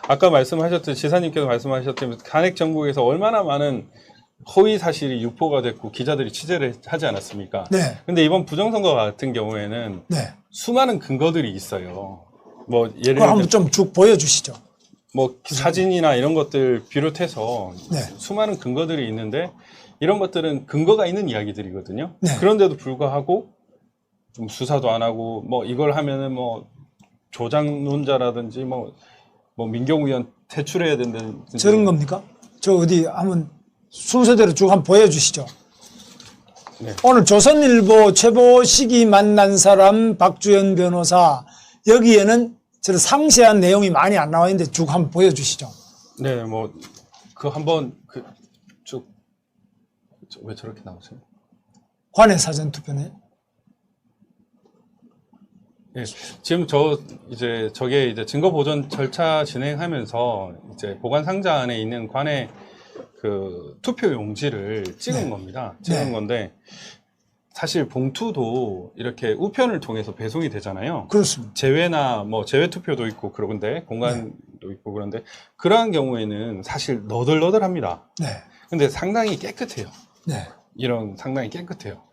아까 말씀하셨듯이 지사님께서 말씀하셨듯이 간핵 정국에서 얼마나 많은 허위 사실이 유포가 됐고 기자들이 취재를 하지 않았습니까? 네. 근데 이번 부정선거 같은 경우에는 네. 수많은 근거들이 있어요. 뭐 예를 그거 한번 들면 좀 쭉 보여주시죠. 뭐 사진이나 이런 것들 비롯해서 네. 수많은 근거들이 있는데 이런 것들은 근거가 있는 이야기들이거든요. 네. 그런데도 불구하고 좀 수사도 안 하고 뭐 이걸 하면은 뭐 조작론자라든지 뭐 민경우 의원 퇴출해야 된다든지 저런 겁니까? 저 어디 한번 순서대로 쭉 한번 보여주시죠. 네. 오늘 조선일보 최보식이 만난 사람 박주연 변호사 여기에는 저런 상세한 내용이 많이 안 나와 있는데 쭉 한번 보여주시죠. 네, 뭐 그 한번 쭉 왜 저렇게 나오세요? 관내 사전 투표네. 예, 지금 저게 이제 증거 보존 절차 진행하면서 이제 보관 상자 안에 있는 관의 그 투표 용지를 찍은 네. 겁니다. 찍은 네. 건데 사실 봉투도 이렇게 우편을 통해서 배송이 되잖아요. 그렇습니다. 제외나 뭐 제외 투표도 있고 그런데 공간도 있고 그런데 그러한 경우에는 사실 너덜너덜합니다. 네. 근데 상당히 깨끗해요. 네. 이런 상당히 깨끗해요.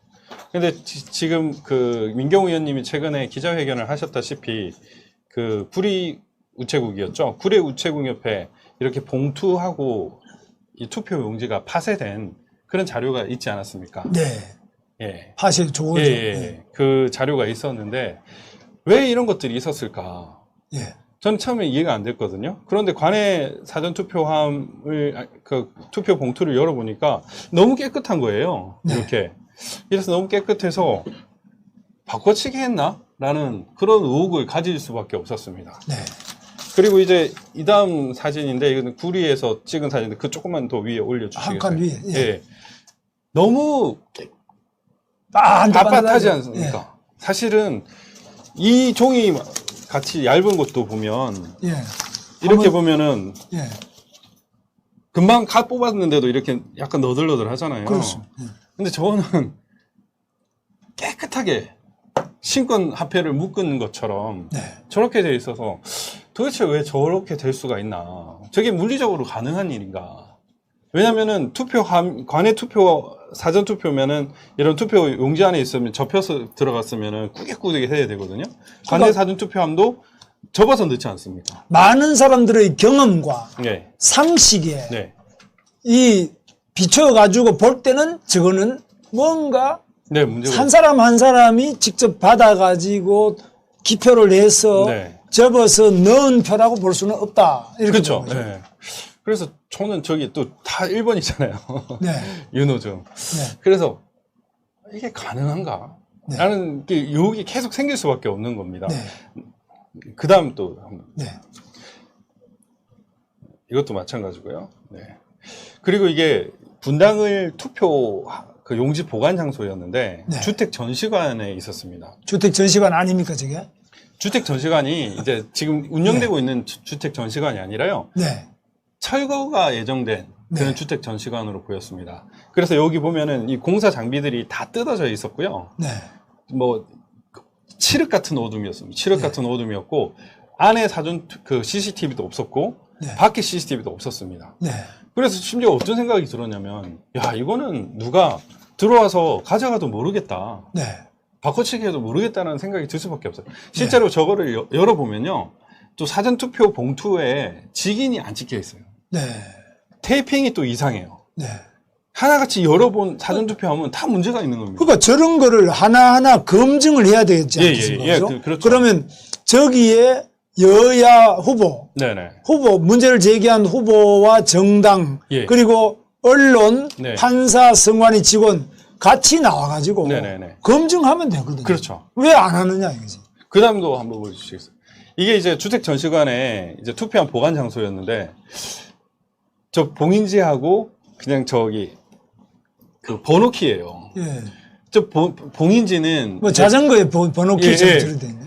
근데 지금 그 민경우 의원님이 최근에 기자회견을 하셨다시피 그 구리 우체국이었죠. 구리 우체국 옆에 이렇게 봉투하고 이 투표 용지가 파쇄된 그런 자료가 있지 않았습니까? 네. 예. 파쇄 좋은. 예, 예. 그 자료가 있었는데 왜 이런 것들이 있었을까? 예. 저는 처음에 이해가 안 됐거든요. 그런데 관내 사전 투표함을 그 투표 봉투를 열어보니까 너무 깨끗한 거예요. 네. 이렇게. 그래서 너무 깨끗해서 바꿔치기 했나? 라는 그런 의혹을 가질 수밖에 없었습니다. 네. 그리고 이제 이 다음 사진인데 이거는 구리에서 찍은 사진인데 그 조금만 더 위에 올려주시겠어요? 한 칸 위에. 예. 예. 너무 반짝반짝하죠. 빳빳하지 않습니까? 사실은 이 종이 같이 얇은 것도 보면 예. 이렇게 보면은 예. 금방 갓 뽑았는데도 이렇게 약간 너덜너덜 하잖아요. 그렇습니다. 예. 근데 저거는 깨끗하게 신권 합회를 묶은 것처럼 네. 저렇게 돼 있어서 도대체 왜 저렇게 될 수가 있나? 저게 물리적으로 가능한 일인가? 왜냐면은 관내 투표, 사전 투표면은 이런 투표 용지 안에 있으면 접혀서 들어갔으면은 꾸깃꾸깃 해야 되거든요. 관내 사전 투표함도 접어서 넣지 않습니까? 많은 사람들의 경험과 네. 상식에 네. 이 비춰가지고 볼 때는 저거는 뭔가 네, 문제가. 한 사람 한 사람이 직접 받아가지고 기표를 내서 네. 접어서 넣은 표라고 볼 수는 없다. 이렇게 그렇죠. 보는 거죠. 네. 그래서 저는 저기 또 다 1번이잖아요. 네. 윤호중. 네. 그래서 이게 가능한가? 네. 라는 게 의혹이 계속 생길 수밖에 없는 겁니다. 네. 그 다음 또 한번. 네. 이것도 마찬가지고요. 네. 그리고 이게 분당을 투표 그 용지 보관 장소였는데 네. 주택 전시관에 있었습니다. 주택 전시관 아닙니까, 저게? 주택 전시관이 이제 지금 운영되고 있는 주택 전시관이 아니라요. 네. 철거가 예정된 그런 네. 주택 전시관으로 보였습니다. 그래서 여기 보면은 이 공사 장비들이 다 뜯어져 있었고요. 네. 뭐 칠흑 같은 어둠이었습니다. 칠흑 같은 어둠이었고 안에 사전 그 CCTV도 없었고 네. 밖에 CCTV도 없었습니다. 네. 그래서 심지어 어떤 생각이 들었냐면 야 이거는 누가 들어와서 가져가도 모르겠다. 네. 바꿔치기 해도 모르겠다는 생각이 들 수밖에 없어요. 실제로 저거를 열어보면요. 또 사전투표 봉투에 직인이 안 찍혀 있어요. 네. 테이핑이 또 이상해요. 네. 하나같이 열어본 사전투표하면 다 문제가 있는 겁니다. 그러니까 저런 거를 하나하나 검증을 해야 되겠지 않습니까? 그렇죠. 그러면 저기에 여야 후보, 네네. 후보 문제를 제기한 후보와 정당 예. 그리고 언론, 네. 판사, 선관위 직원 같이 나와가지고 네네네. 검증하면 되거든요. 그렇죠. 왜 안 하느냐 이거지. 그 다음도 한번 보여주시겠어요? 이게 이제 주택 전시관에 이제 투표함 보관 장소였는데, 저 봉인지하고 그냥 저기 그 번호키예요. 예. 저 봉인지는 뭐 자전거에 번호키 예, 예. 들어돼 있네.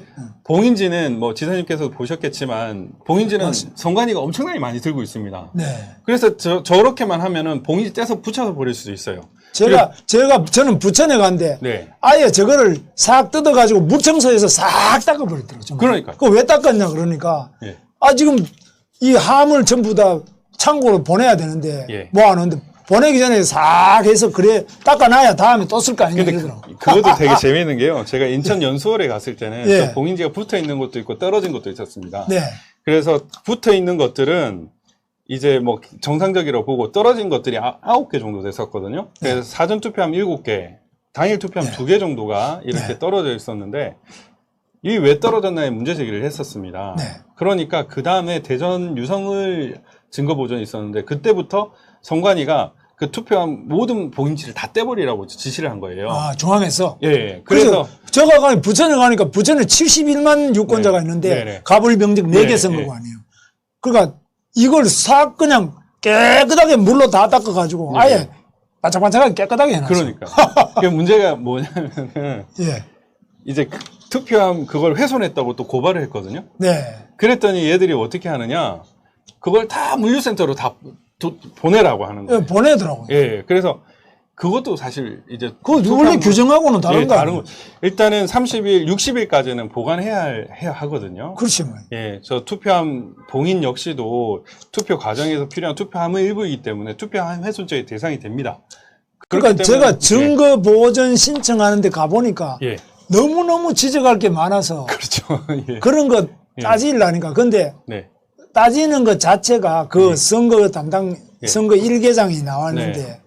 봉인지는 뭐 지사님께서 보셨겠지만 봉인지는 맞습니다. 선관위가 엄청나게 많이 들고 있습니다. 네. 그래서 저렇게만 하면은 봉인지 떼서 붙여서 버릴 수도 있어요. 저는 부천에 간데 네. 아예 저거를 싹 뜯어가지고 물청소에서 싹 닦아버리더라고요. 정말. 그러니까요. 그거 왜 닦았냐 그러니까 예. 지금 이 함을 전부 다 창고로 보내야 되는데 예. 모아놓는데 보내기 전에 싹 해서 그래 닦아놔야 다음에 또 쓸 거 아니냐 근데 이러더라고요. 그것도 되게 재미있는 게요. 제가 인천 연수원에 갔을 때는 예. 저 봉인지가 붙어 있는 것도 있고 떨어진 것도 있었습니다. 네. 그래서 붙어 있는 것들은 이제 뭐 정상적이라고 보고 떨어진 것들이 9개 정도 됐었거든요. 그래서 사전 투표함 7개, 당일 투표함 2개 정도가 이렇게 떨어져 있었는데 이게 왜 떨어졌나에 문제 제기를 했었습니다. 네. 그러니까 그 다음에 대전 유성을 증거 보존이 있었는데 그때부터 선관위가 그 투표함 모든 봉인지를 다 떼버리라고 지시를 한 거예요. 중앙에서. 예. 그래서 제가 부천에 가니까 부천에 71만 유권자가 있는데 네네. 가불병정 4개 선거가 아니에요. 그러니까 이걸 싹 그냥 깨끗하게 물로 다 닦아가지고 아예 반짝반짝하게 깨끗하게 해놨어요. 그러니까. 그 문제가 뭐냐면은 예. 이제 투표함 그걸 훼손했다고 또 고발을 했거든요. 네. 그랬더니 얘들이 어떻게 하느냐. 그걸 다 물류센터로 다 보내라고 하는 거예요. 예, 보내더라고요. 예. 그래서 그것도 사실 이제 그거 원래 규정하고는 다른 거 다른 아니에요? 거. 일단은 30일, 60일까지는 보관해야 해야 하거든요. 그렇지 뭐. 예, 저 투표함 봉인 역시도 투표 과정에서 필요한 투표함의 일부이기 때문에 투표함 훼손죄의 대상이 됩니다. 그러니까 제가 증거 보전 신청하는데 가보니까 예. 너무너무 지적할 게 많아서 그렇죠. 예. 그런 거 따지려니까. 근데 네. 따지는 것 자체가 그 선거 담당 선거 1개장이 나왔는데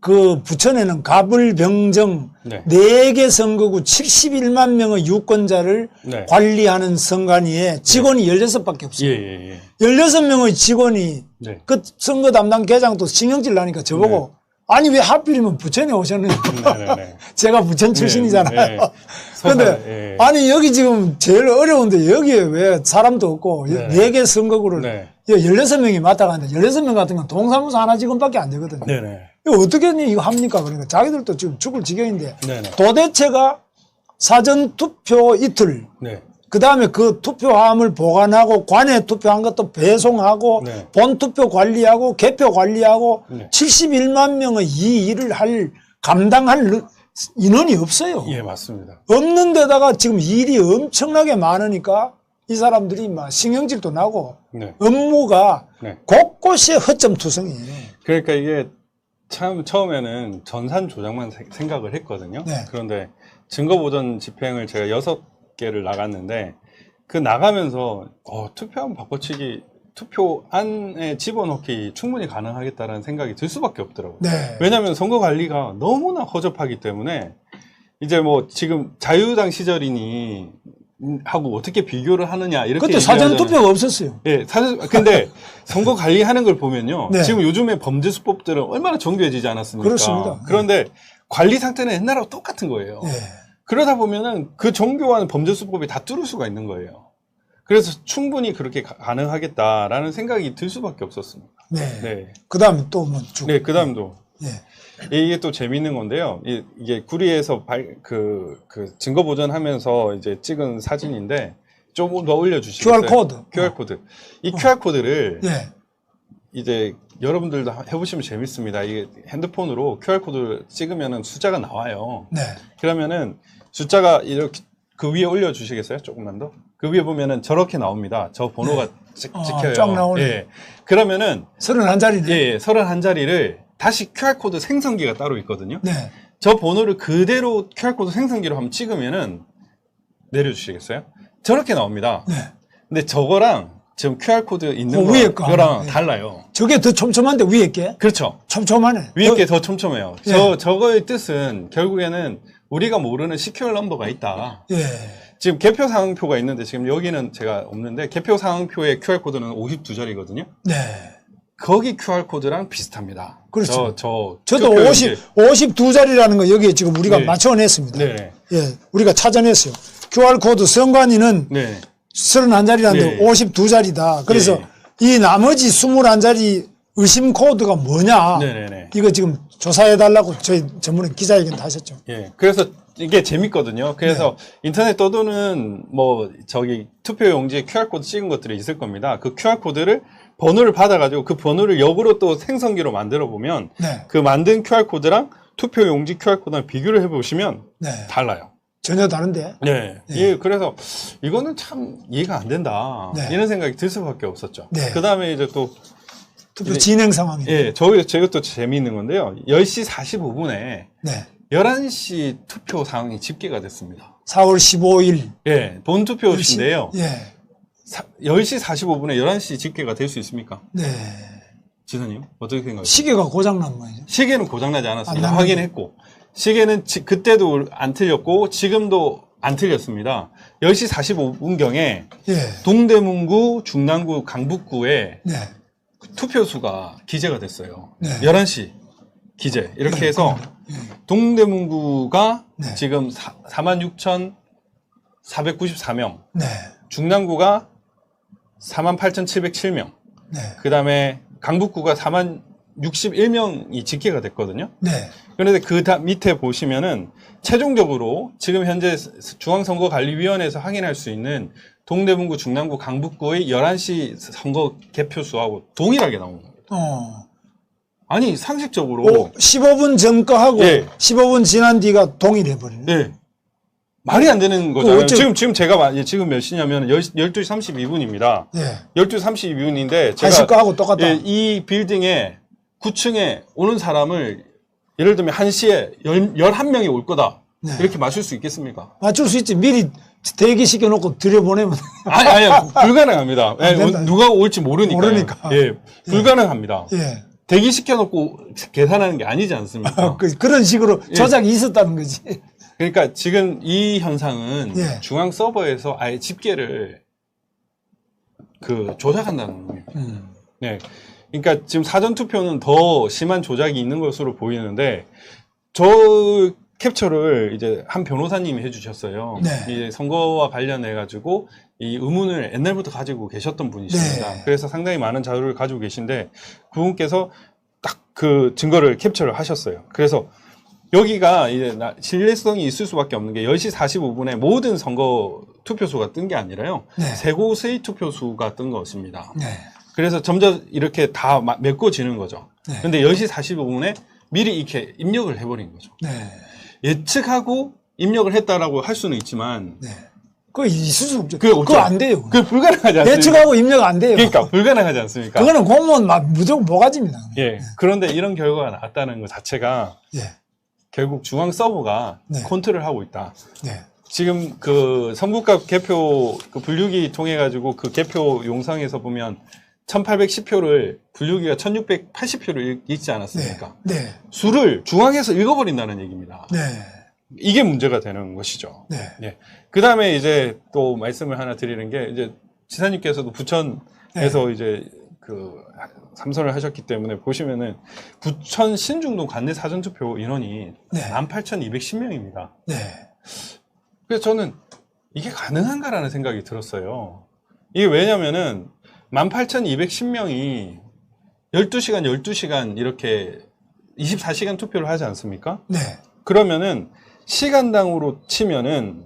그 부천에는 가불병정 네. 4개 선거구 71만 명의 유권자를 네. 관리하는 선관위에 직원이 16밖에 없어요. 예. 16명의 직원이 네. 그 선거 담당 계장도 신경질 나니까 저보고 아니 왜 하필이면 부천에 오셨느냐. 네네네. 제가 부천 출신이잖아요. 네. 근데 아니 여기 지금 제일 어려운데 여기에 왜 사람도 없고 네. 4개 선거구를 네. 16명이 맡아가는데 16명 같은 건 동사무소 하나 직원밖에 안 되거든요. 네네. 이거 어떻게 이거 합니까? 그러니까 자기들도 지금 죽을 지경인데 네네. 도대체가 사전 투표 이틀 네. 그 다음에 그 투표함을 보관하고 관에 투표한 것도 배송하고 네. 본투표 관리하고 개표 관리하고 네. 71만 명의 이 일을 감당할 인원이 없어요. 예, 맞습니다. 없는 데다가 지금 일이 엄청나게 많으니까 이 사람들이 막 신경질도 나고 네. 업무가 네. 곳곳이 허점투성이에요. 그러니까 이게 참 처음에는 전산 조작만 생각을 했거든요. 네. 그런데 증거보전 집행을 제가 6개를 나갔는데 그 나가면서 투표함 바꿔치기 투표 안에 집어넣기 충분히 가능하겠다라는 생각이 들 수밖에 없더라고요. 네. 왜냐하면 선거 관리가 너무나 허접하기 때문에 이제 뭐 지금 자유당 시절이니 하고 어떻게 비교를 하느냐 이렇게 그때 사전 투표가 없었어요. 예, 근데 선거 관리하는 걸 보면요. 네. 지금 요즘에 범죄 수법들은 얼마나 정교해지지 않았습니까? 그렇습니다. 그런데 관리 상태는 옛날하고 똑같은 거예요. 네. 그러다 보면은 그 정교한 범죄 수법이 다 뚫을 수가 있는 거예요. 그래서 충분히 그렇게 가능하겠다라는 생각이 들 수밖에 없었습니다. 네. 네. 그 다음에 또 뭐 쭉. 네, 그 다음도. 네. 이게 또 재미있는 건데요. 이게 구리에서 그 증거 보존하면서 이제 찍은 사진인데 좀 더 올려주시겠어요? QR코드. 이 QR코드를 네. 이제 여러분들도 해보시면 재밌습니다. 이게 핸드폰으로 QR코드 찍으면은 숫자가 나와요. 네. 그러면은 숫자가 이렇게 그 위에 올려주시겠어요? 조금만 더? 그 위에 보면은 저렇게 나옵니다. 저 번호가 찍혀요. 쫙 나오네. 예. 그러면은 31자리네. 예, 31자리를 다시 QR코드 생성기가 따로 있거든요. 네. 저 번호를 그대로 QR코드 생성기로 한번 찍으면은 내려주시겠어요? 저렇게 나옵니다. 네. 근데 저거랑 지금 QR코드 있는 그 위에 거 거랑 네. 달라요. 저게 더 촘촘한데 위에 게? 그렇죠. 촘촘하네. 위에 게 더 촘촘해요. 예. 저거의 뜻은 결국에는 우리가 모르는 시큐얼 넘버가 있다. 예. 지금 개표 상황표가 있는데 지금 여기는 제가 없는데 개표 상황표의 QR코드는 52자리거든요. 네. 거기 QR코드랑 비슷합니다. 그렇죠. 저도 저도 52자리라는 거 여기에 지금 우리가 네. 맞춰냈습니다. 네. 예. 우리가 찾아냈어요. QR코드 성관이는 네. 31자리라는데 네. 52자리다. 그래서 네. 이 나머지 21자리 의심 코드가 뭐냐. 네네네. 이거 지금 조사해달라고 저희 전문의 기자회견도 하셨죠. 예. 그래서 이게 재밌거든요. 그래서 인터넷 떠도는 뭐 저기 투표용지에 QR코드 찍은 것들이 있을 겁니다. 그 QR코드를 번호를 받아가지고 그 번호를 역으로 또 생성기로 만들어 보면 네. 그 만든 QR코드랑 투표용지 QR코드랑 비교를 해보시면 네. 달라요. 전혀 다른데. 네. 예, 그래서 이거는 참 이해가 안 된다. 네. 이런 생각이 들 수밖에 없었죠. 네. 그 다음에 이제 또 투표 진행 상황이. 예, 저것도 재미있는 건데요. 10시 45분에 네. 11시 투표 상황이 집계가 됐습니다. 4월 15일. 예, 본투표신데요. 예. 10시 45분에 11시 집계가 될 수 있습니까? 네. 지사님, 어떻게 생각하세요? 시계가 고장난 거예요. 시계는 고장나지 않았습니다. 안 확인했고. 시계는 그때도 안 틀렸고, 지금도 안 틀렸습니다. 10시 45분경에 예. 동대문구, 중랑구, 강북구에 네. 투표수가 기재가 됐어요. 네. 11시 기재. 이렇게 네, 해서 동대문구가 네. 지금 46,494명, 네. 중랑구가 48,707명, 네. 그 다음에 강북구가 40,61명이 집계가 됐거든요. 네. 그런데 그 밑에 보시면은 최종적으로 지금 현재 중앙선거관리위원회에서 확인할 수 있는 동대문구, 중랑구, 강북구의 11시 선거 개표수하고 동일하게 나오는 겁니다. 아니 상식적으로 15분 전 거하고 예. 15분 지난 뒤가 동일해버리네. 네. 말이 안 되는 거잖아요. 어째- 지금 제가 지금 몇 시냐면 12시 32분입니다. 예. 12시 32분인데 제가 하실 거하고 똑같다. 예, 이 빌딩에 9층에 오는 사람을 예를 들면 1시에 11명이 올 거다. 네. 이렇게 맞출 수 있겠습니까? 맞출 수 있지. 미리 대기시켜놓고 들여보내면. 아니, 불가능합니다. 예, 된다. 누가 올지 모르니까요. 모르니까. 예, 불가능합니다. 예. 대기시켜놓고 계산하는 게 아니지 않습니까? 그런 식으로 예. 조작이 있었다는 거지. 그러니까 지금 이 현상은 예. 중앙 서버에서 아예 집계를 조작한다는 거예요. 네. 그러니까 지금 사전 투표는 더 심한 조작이 있는 것으로 보이는데 저 캡처를 이제 한 변호사님이 해주셨어요. 네. 이제 선거와 관련해 가지고 이 의문을 옛날부터 가지고 계셨던 분이십니다. 네. 그래서 상당히 많은 자료를 가지고 계신데 그분께서 딱 그 증거를 캡처를 하셨어요. 그래서 여기가 이제 신뢰성이 있을 수밖에 없는 게 10시 45분에 모든 선거 투표수가 뜬 게 아니라요. 네. 세 곳의 투표수가 뜬 것입니다. 네. 그래서 점점 이렇게 다 메꿔지는 거죠. 네. 근데 10시 45분에 미리 이렇게 입력을 해버린 거죠. 네. 예측하고 입력을 했다라고 할 수는 있지만 네. 그거 있을 수 없죠. 그게 없죠. 그거 안 돼요. 그게 불가능하지 않습니까? 예측하고 입력 안 돼요. 그러니까 불가능하지 않습니까? 그거는 공무원 무조건 모가지입니다. 예. 그런데 이런 결과가 나왔다는 것 자체가 예. 결국 중앙 서버가 네. 컨트롤을 하고 있다. 네. 지금 그 선거값 개표 그 분류기 통해 가지고 그 개표 용상에서 보면 1810표를 분류기가 1680표를 읽지 않았습니까? 네. 수를 중앙에서 읽어버린다는 얘기입니다. 네. 이게 문제가 되는 것이죠. 네. 예. 그 다음에 이제 또 말씀을 하나 드리는 게 이제 지사님께서도 부천에서 이제 그 삼선을 하셨기 때문에 보시면은 부천 신중동 관내 사전투표 인원이 네. 18,210명입니다. 네. 그래서 저는 이게 가능한가라는 생각이 들었어요. 이게 왜냐면은 18,210명이 12시간, 12시간 이렇게 24시간 투표를 하지 않습니까? 네. 그러면은 시간당으로 치면은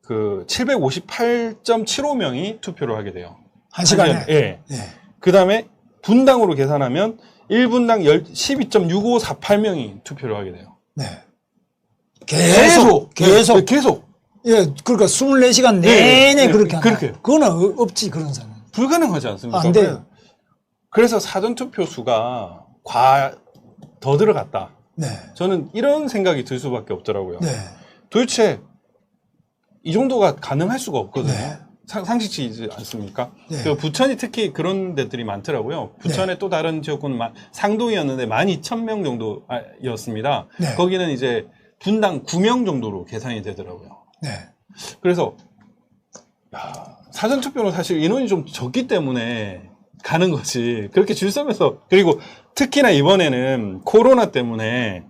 그 758.75명이 투표를 하게 돼요. 한 시간에. 예. 네. 그 다음에 분당으로 계산하면 1분당 12.6548명이 투표를 하게 돼요. 네. 계속. 네, 계속. 예, 그러니까 24시간 내내 그렇게 한다. 그렇게. 그거는 없지, 그런 사람. 불가능하지 않습니까? 안 돼요. 그래서 사전투표 수가 더 들어갔다. 네. 저는 이런 생각이 들 수밖에 없더라고요. 네. 도대체 이 정도가 가능할 수가 없거든요. 네. 상식이지 않습니까? 네. 그 부천이 특히 그런 데들이 많더라고요. 부천의 또 다른 지역구는 상동이었는데 12,000명 정도였습니다. 네. 거기는 이제 분당 9명 정도로 계산이 되더라고요. 네. 그래서 사전투표는 사실 인원이 좀 적기 때문에 가는 거지. 그렇게 줄 서면서, 그리고 특히나 이번에는 코로나 때문에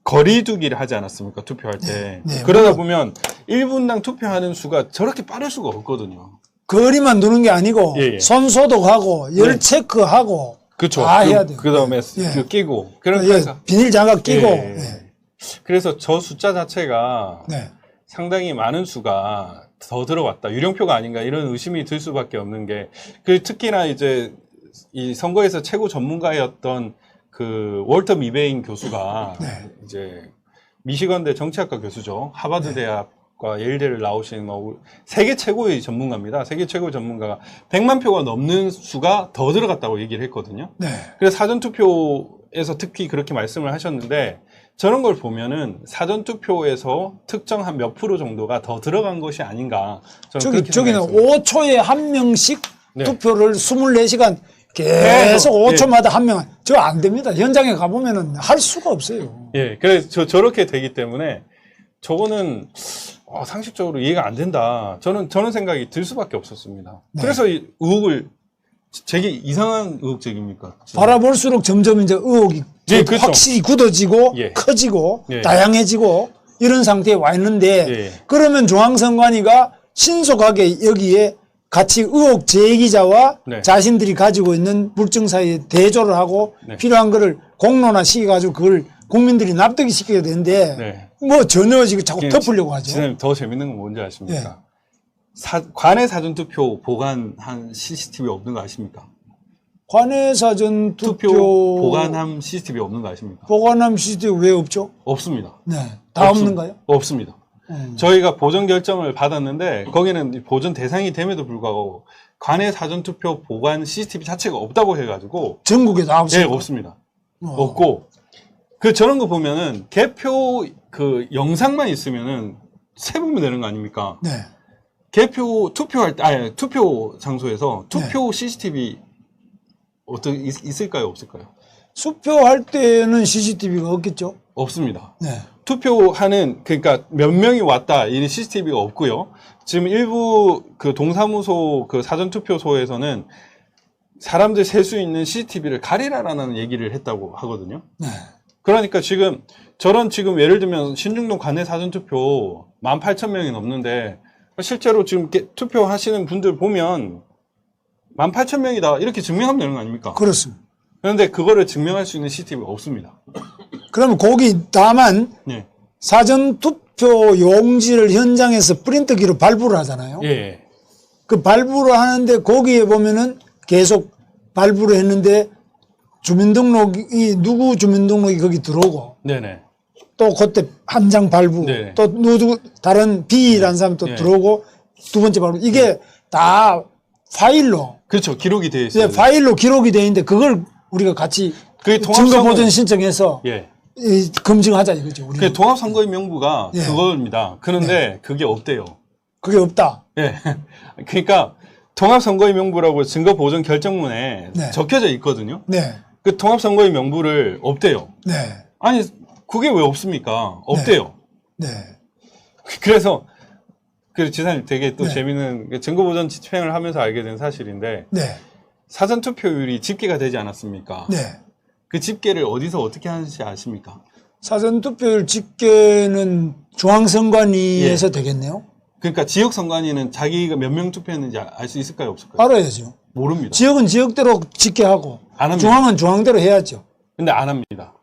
거리두기를 하지 않았습니까? 투표할 때. 네, 그러다 보면 1분당 투표하는 수가 저렇게 빠를 수가 없거든요. 거리만 두는 게 아니고 예, 예. 손 소독하고 열 네. 체크하고 그쵸. 다 해야 돼요. 그 다음에 예. 끼고. 예, 그러니까. 비닐 장갑 끼고. 예. 예. 그래서 저 숫자 자체가 네. 상당히 많은 수가 더 들어왔다. 유령표가 아닌가 이런 의심이 들 수밖에 없는 게, 특히나 이제 이 선거에서 최고 전문가였던 그 월터 미베인 교수가 네. 이제 미시건대 정치학과 교수죠. 하버드 대학과 예일대를 나오신 세계 최고의 전문가입니다. 세계 최고의 전문가가 100만 표가 넘는 수가 더 들어갔다고 얘기를 했거든요. 네. 그래서 사전투표에서 특히 그렇게 말씀을 하셨는데, 저런 걸 보면은 사전투표에서 특정한 몇 프로 정도가 더 들어간 것이 아닌가. 저는 저기는 생각했습니다. 5초에 한 명씩 네. 투표를 24시간 계속 네. 5초마다 한 명. 저 안 됩니다. 현장에 가보면은 할 수가 없어요. 예, 그래서 저렇게 되기 때문에 저거는 상식적으로 이해가 안 된다. 저는 생각이 들 수밖에 없었습니다. 네. 그래서 이 의혹을 되게 이상한 의혹 제기입니까? 바라볼수록 점점 이제 의혹이 예, 그렇죠. 확실히 굳어지고 예. 커지고 예. 다양해지고 이런 상태에 와 있는데 예. 그러면 중앙선관위가 신속하게 여기에 같이 의혹 제기자와 네. 자신들이 가지고 있는 물증 사이에 대조를 하고 네. 필요한 거를 공론화 시켜가지고 그걸 국민들이 납득이 시켜야 되는데 네. 뭐 전혀 지금 자꾸 덮으려고 하죠. 지사님 더 재밌는 건 뭔지 아십니까? 예. 관내 사전투표 보관한 CCTV 없는 거 아십니까? 관내 사전 투표 투표 보관함 CCTV 없는 거 아십니까? 보관함 시스템 왜 없죠? 없습니다. 네, 다 없는가요? 없습니다. 저희가 보전 결정을 받았는데 거기는 보전 대상이 됨에도 불구하고 관내 사전투표 보관 CCTV 자체가 없다고 해가지고 전국에 다 예, 없어요. 없습니다. 없고 저런 거 보면은 개표 그 영상만 있으면은 세보면 되는 거 아닙니까? 네. 투표할 때 투표 장소에서 투표 CCTV 있을까요, 없을까요? 수표할 때는 CCTV가 없겠죠? 없습니다. 네. 투표하는, 그러니까 몇 명이 왔다, 이 CCTV가 없고요. 지금 일부 그 동사무소 그 사전투표소에서는 사람들 셀 수 있는 CCTV를 가리라라는 얘기를 했다고 하거든요. 네. 그러니까 지금 지금 예를 들면 신중동 관내 사전투표 18,000명이 넘는데 실제로 지금 투표하시는 분들 보면 18,000명이다 이렇게 증명하면 되는 거 아닙니까? 그렇습니다. 그런데 그거를 증명할 수 있는 CCTV가 없습니다. 그러면 거기 다만 네. 사전 투표 용지를 현장에서 프린터기로 발부를 하잖아요. 예. 그 발부를 하는데 거기에 보면은 계속 발부를 했는데 주민등록이 누구 주민등록이 거기 들어오고 네네. 또 그때 한 장 발부 네. 또 누구 다른 B라는 사람 또 네. 들어오고 두 번째 발부 이게 다 파일로 그렇죠. 기록이 되어 있어요. 파일로 기록이 돼 있는데 그걸 우리가 같이 그게 증거 보전 신청해서 예. 검증하자 이거죠. 우리가. 그 통합선거인 명부가 예. 그겁니다. 그런데 그게 없대요. 그게 없다. 예. 그러니까 통합선거인 명부라고 증거보전 결정문에 네. 적혀져 있거든요. 네. 그 통합선거인 명부를 없대요. 네. 아니, 그게 왜 없습니까? 없대요. 네. 그래서, 지사님 되게 또 네. 재미있는 증거보전 집행을 하면서 알게 된 사실인데, 네. 사전투표율이 집계가 되지 않았습니까? 네. 그 집계를 어디서 어떻게 하는지 아십니까? 사전투표율 집계는 중앙선관위에서 예. 되겠네요. 그러니까 지역선관위는 자기가 몇 명 투표했는지 알 수 있을까요? 없을까요? 알아야죠. 모릅니다. 지역은 지역대로 집계하고 안 합니다. 중앙은 중앙대로 해야죠. 근데 안 합니다.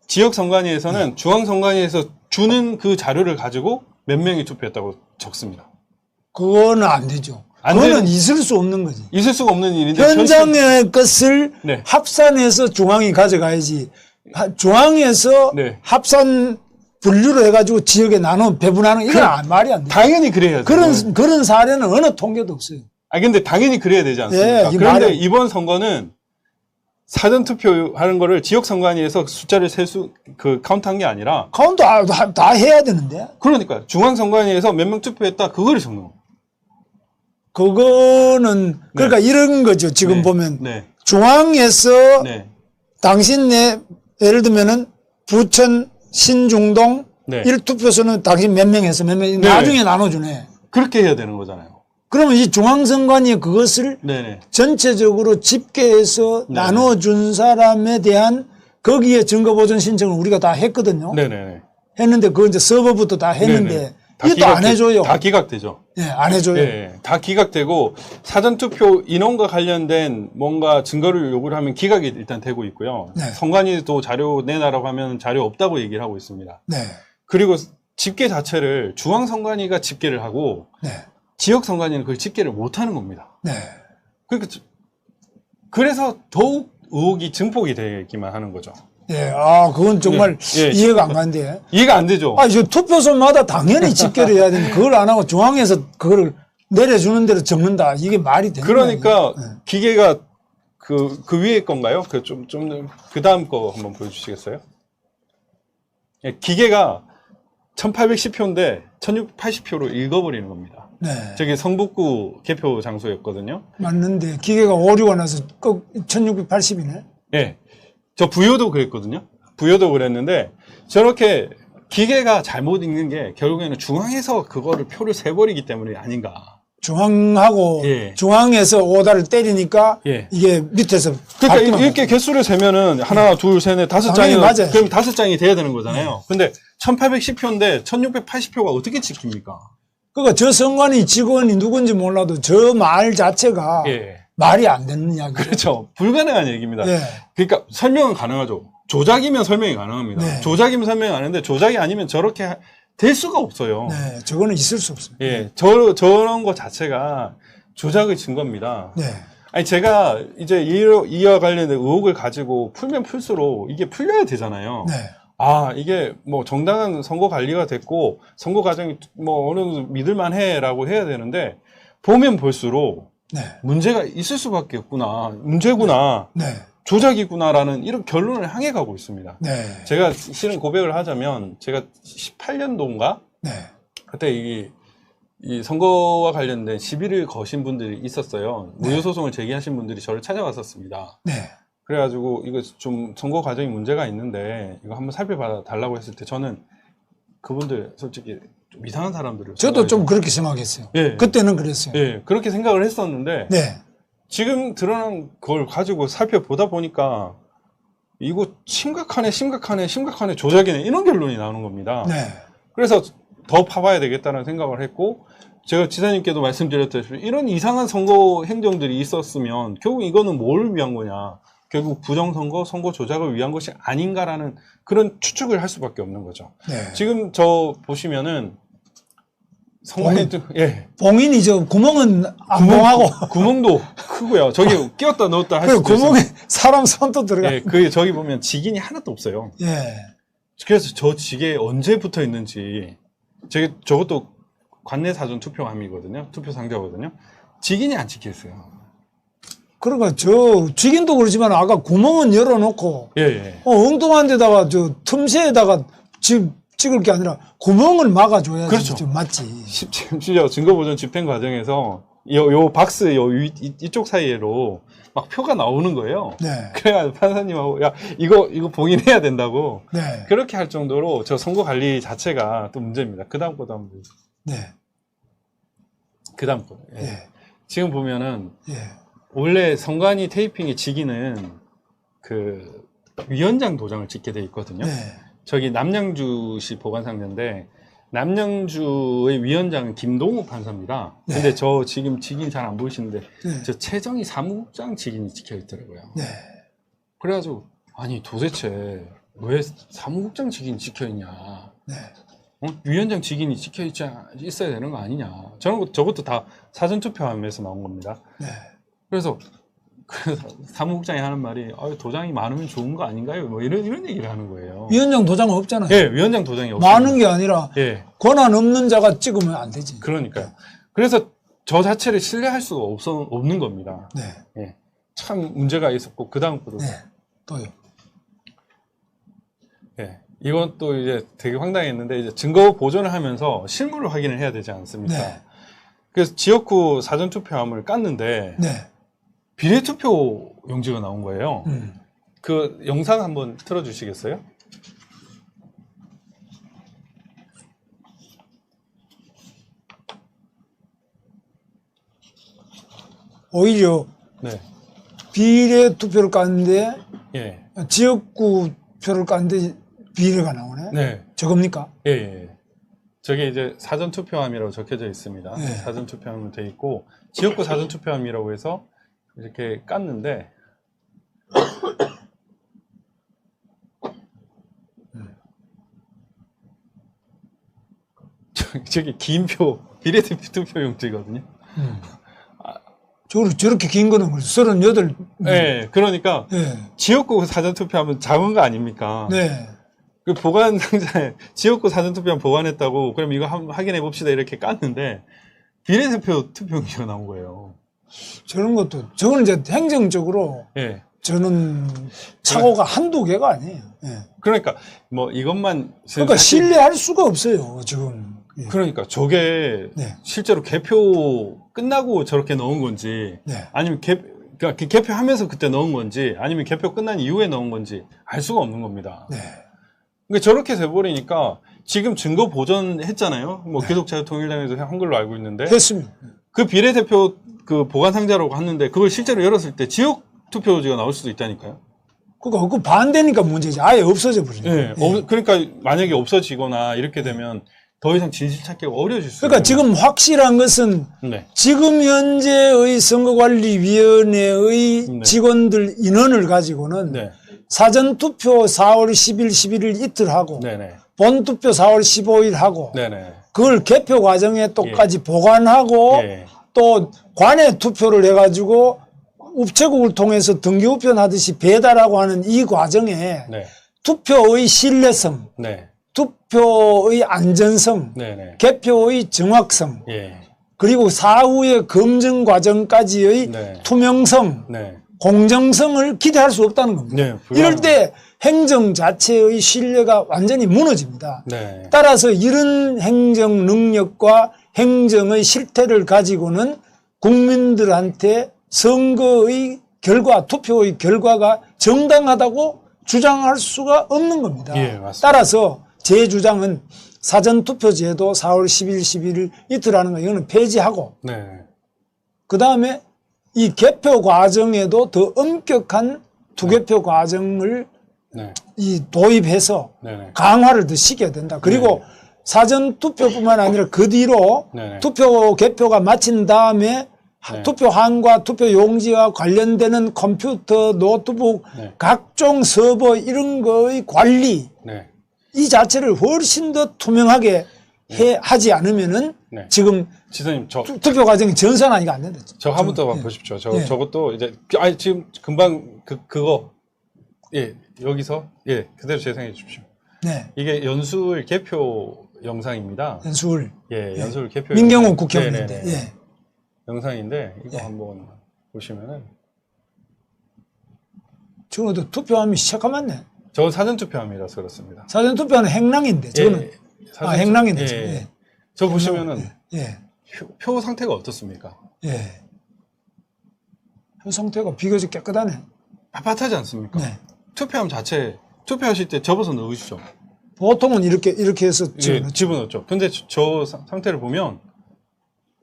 지역선관위에서는 중앙선관위에서 주는 그 자료를 가지고 몇 명이 투표했다고 적습니다. 그거는 안 되죠. 안 그거는 되는- 있을 수 없는 거지. 있을 수가 없는 일인데 현장의 것을 네. 합산해서 중앙이 가져가야지. 중앙에서 네. 합산 분류를 해가지고 지역에 나눠 배분하는 이건 말이 안 돼. 당연히 그래야죠. 그런 사례는 어느 통계도 없어요. 근데 당연히 그래야 되지 않습니까? 예, 그런데 이번 선거는 사전투표 하는 거를 지역선관위에서 숫자를 카운트한 게 아니라 카운트 다 해야 되는데. 그러니까 중앙선관위에서 몇 명 투표했다 그거를 적는 거. 그거는 그러니까 이런 거죠. 지금 네. 보면 네. 중앙에서 네. 당신네 예를 들면은 부천 신중동 네. 1투표소는 당신 몇 명 해서 몇 명 나중에 나눠주네. 그렇게 해야 되는 거잖아요. 그러면 이 중앙선관위 그것을 네네. 전체적으로 집계해서 네. 나눠준 사람에 대한 거기에 증거보전 신청을 우리가 다 했거든요. 네네. 했는데 그거 이제 서버부터 다 했는데 네네. 이것도 안 해줘요. 다 기각되죠. 예, 안 해줘요. 네, 다 기각되고 사전투표 인원과 관련된 뭔가 증거를 요구를 하면 기각이 일단 되고 있고요. 네. 선관위도 자료 내놔라고 하면 자료 없다고 얘기를 하고 있습니다. 네, 그리고 집계 자체를 중앙선관위가 집계를 하고 네, 지역선관위는 그걸 집계를 못하는 겁니다. 네. 그래서 더욱 의혹이 증폭이 되기만 하는 거죠. 예, 그건 정말 예, 이해가 안 가는데. 이해가 안 되죠. 저 투표소마다 당연히 집계를 해야 되는데 그걸 안 하고 중앙에서 그걸 내려주는 대로 적는다. 이게 말이 되는 그러니까 거예요. 기계가 그 위에 건가요? 그 다음 거 한번 보여주시겠어요? 예, 기계가 1810표인데 1680표로 읽어버리는 겁니다. 네. 저기 성북구 개표 장소였거든요. 맞는데 기계가 오류가 나서 꼭 1680이네. 예. 저 부여도 그랬거든요. 부여도 그랬는데 저렇게 기계가 잘못 읽는 게 결국에는 중앙에서 그거를 표를 세버리기 때문이 아닌가. 중앙하고 예. 중앙에서 오다를 때리니까 예. 이게 밑에서 그러니까 이렇게 개수를 세면은 하나, 둘, 셋, 넷, 다섯 당연히 장이 맞아요. 그럼 5장이 돼야 되는 거잖아요. 근데 1810표인데 1680표가 어떻게 찍힙니까? 그러니까 저 선관위 직원이 누군지 몰라도 저 말 자체가 예. 말이 안 되는 이야기. 그렇죠. 불가능한 얘기입니다. 예. 그러니까 설명은 가능하죠. 조작이면 설명이 가능합니다. 네. 조작이면 설명이 가능한데 조작이 아니면 저렇게 될 수가 없어요. 네, 저거는 있을 수 없습니다. 예, 저런 거 자체가 조작의 증거입니다. 네. 아니, 제가 이제 이와 관련된 의혹을 가지고 풀면 풀수록 이게 풀려야 되잖아요. 네. 이게 뭐 정당한 선거 관리가 됐고, 선거 과정이 뭐 어느 정도 믿을만해라고 해야 되는데, 보면 볼수록 네. 문제가 있을 수밖에 없구나. 문제구나. 네. 조작이구나라는 이런 결론을 향해 가고 있습니다. 네. 제가 실은 고백을 하자면, 제가 18년도인가? 네. 그때 이 선거와 관련된 시비를 거신 분들이 있었어요. 무효소송을 제기하신 분들이 저를 찾아왔었습니다. 네. 그래가지고 이거 좀 선거 과정이 문제가 있는데 이거 한번 살펴봐 달라고 했을 때 저는 그분들 솔직히 좀 이상한 사람들을 저도 좀 그렇게 생각했어요. 예. 그때는 그랬어요. 예, 그렇게 생각을 했었는데 네. 지금 드러난 걸 가지고 살펴보다 보니까 이거 심각하네 조작이네 이런 결론이 나오는 겁니다. 네. 그래서 더 파봐야 되겠다는 생각을 했고 제가 지사님께도 말씀드렸듯이 이런 이상한 선거 행정들이 있었으면 결국 이거는 뭘 위한 거냐 결국 부정선거, 선거 조작을 위한 것이 아닌가라는 그런 추측을 할 수밖에 없는 거죠. 네. 지금 저 보시면은 선거 행정, 예. 봉인이 저 구멍은 안 봉하고 구멍도 크고요. 저기 끼웠다 넣었다 할 그 수도 구멍에 있어요. 사람 손도 들어가. 예, 그 저기 보면 직인이 하나도 없어요. 예. 그래서 저 직에 언제 붙어 있는지 저것도 관내 사전 투표함이거든요. 투표 상자거든요. 직인이 안 찍혀 있어요. 그러니까 저 직인도 그렇지만 아까 구멍은 열어놓고 예, 예. 엉뚱한 데다가 저 틈새에다가 찍을 게 아니라 구멍을 막아줘야지. 그렇죠. 좀 맞지. 심지어 증거보전 집행 과정에서 요 박스 이쪽 사이로 막 표가 나오는 거예요. 네. 그래야 판사님하고 야 이거 봉인해야 된다고 네. 그렇게 할 정도로 저 선거 관리 자체가 또 문제입니다. 그다음 거도 한번 보여주세요. 네. 그다음 거. 예. 예. 지금 보면은 예. 원래 선관위 테이핑의 직위는 그 위원장 도장을 찍게 돼 있거든요. 네. 저기 남양주시 보관상자인데 남양주의 위원장은 김동욱 판사입니다. 네. 근데 저 지금 직인 잘 안 보이시는데 네. 저 최정희 사무국장 직인이 찍혀 있더라고요. 네. 그래가지고 아니 도대체 왜 사무국장 직인이 찍혀 있냐? 네. 위원장 직인이 찍혀 있어야 되는 거 아니냐? 저것도 다 사전투표함에서 나온 겁니다. 네. 그래서 그래서 사무국장이 하는 말이 도장이 많으면 좋은 거 아닌가요? 뭐 이런 얘기를 하는 거예요. 위원장 도장 없잖아요. 예, 위원장 도장이 없어요. 많은 게 아니라 예, 권한 없는 자가 찍으면 안 되지. 그러니까요. 그래서 저 자체를 신뢰할 수가 없는 겁니다. 네. 예, 참 문제가 있었고 그 다음 것도 네. 또요. 예, 이건 또 이제 되게 황당했는데 이제 증거 보존을 하면서 실물을 확인을 해야 되지 않습니까? 네. 그래서 지역구 사전투표함을 깠는데 네. 비례투표 용지가 나온 거예요. 그 영상 한번 틀어주시겠어요? 오히려 네. 비례 투표를 깠는데 예. 지역구 표를 깠는데 비례가 나오네. 네. 저겁니까? 예, 예. 저게 이제 사전투표함이라고 적혀져 있습니다. 네. 사전투표함으로 돼 있고 지역구 사전투표함이라고 해서 이렇게 깠는데 저기 긴표 비례투표 용지거든요. 저렇게 긴 거는 38. 네, 그러니까 네. 지역구 사전투표하면 작은 거 아닙니까? 네. 그 보관 상자에 지역구 사전투표함 보관했다고 그럼 이거 한번 확인해 봅시다 이렇게 깠는데 비례대표 투표용지가 나온 거예요. 저런 것도, 저거는 이제 행정적으로 예. 저는 착오가 한두 개가 아니에요. 예. 그러니까 뭐 이것만 그러니까 사실- 신뢰할 수가 없어요, 지금. 예. 그러니까 저게 네. 실제로 개표 끝나고 저렇게 넣은 건지 네. 아니면 그러니까 그 개표하면서 그때 넣은 건지 아니면 개표 끝난 이후에 넣은 건지 알 수가 없는 겁니다. 네. 그러니까 저렇게 돼버리니까 지금 증거 보존했잖아요. 뭐 기독자유통일당에서 한 걸로 알고 있는데 됐습니다. 그 비례대표 그 보관 상자라고 하는데 그걸 실제로 열었을 때 지역 투표지가 나올 수도 있다니까요. 그거 그 반대니까 문제지. 아예 없어져 버리니까. 예. 그러니까 만약에 없어지거나 이렇게 되면 더 이상 진실 찾기가 어려워질 수 그러니까 있는 지금 확실한 것은 네. 지금 현재의 선거관리위원회의 네. 직원들 인원을 가지고는 네. 사전투표 4월 10일, 11일 이틀 하고 네네. 본투표 4월 15일 하고 네네. 그걸 개표 과정에 또까지 보관하고 예. 또 관외 투표를 해가지고 우체국을 통해서 등기우편 하듯이 배달하고 하는 이 과정에 네. 투표의 신뢰성, 네. 투표의 안전성, 네네. 개표의 정확성, 예. 그리고 사후의 검증 과정까지의 네. 투명성, 네. 공정성을 기대할 수 없다는 겁니다. 네. 이럴 때 행정 자체의 신뢰가 완전히 무너집니다. 네. 따라서 이런 행정 능력과 행정의 실태를 가지고는 국민들한테 선거의 결과, 투표의 결과가 정당하다고 주장할 수가 없는 겁니다. 예, 맞습니다. 따라서 제 주장은 사전투표제도 4월 10일, 11일 이틀 하는 거 이거는 폐지하고 네. 그 다음에 이 개표 과정에도 더 엄격한 투개표 과정을 네. 이 도입해서 네네. 강화를 더 시켜야 된다. 그리고 사전투표뿐만 아니라 그 뒤로 네네. 투표 개표가 마친 다음에 네. 투표함과 투표용지와 관련되는 컴퓨터, 노트북, 네. 각종 서버 이런 거의 관리 네. 이 자체를 훨씬 더 투명하게 하지 않으면은 네. 지금 지사님 투표 과정이 전산화가 안 된다. 저 한 번 더 예. 보십시오. 예. 저것도 이제 지금 금방 그거 예 여기서 예 그대로 재생해 주십시오. 네. 이게 연수일 개표 영상입니다. 연수를 예, 연수일 개표 민경훈 영상. 국회의원인데 네네네. 예. 영상인데 이거 예. 한번 보시면은 지금도 투표함이 시작하면 저건 사전 투표함이라서 그렇습니다. 사전 투표는 행랑인데 저거는 예, 사전 행랑이네. 예, 저거. 예. 예. 저 보시면은 예. 표 상태가 어떻습니까? 예. 표 상태가 비교적 깨끗하네. 빳빳하지 않습니까? 네. 투표함 자체 투표하실 때 접어서 넣으시죠. 보통은 이렇게 해서 예, 집어넣죠. 근데 저 상태를 보면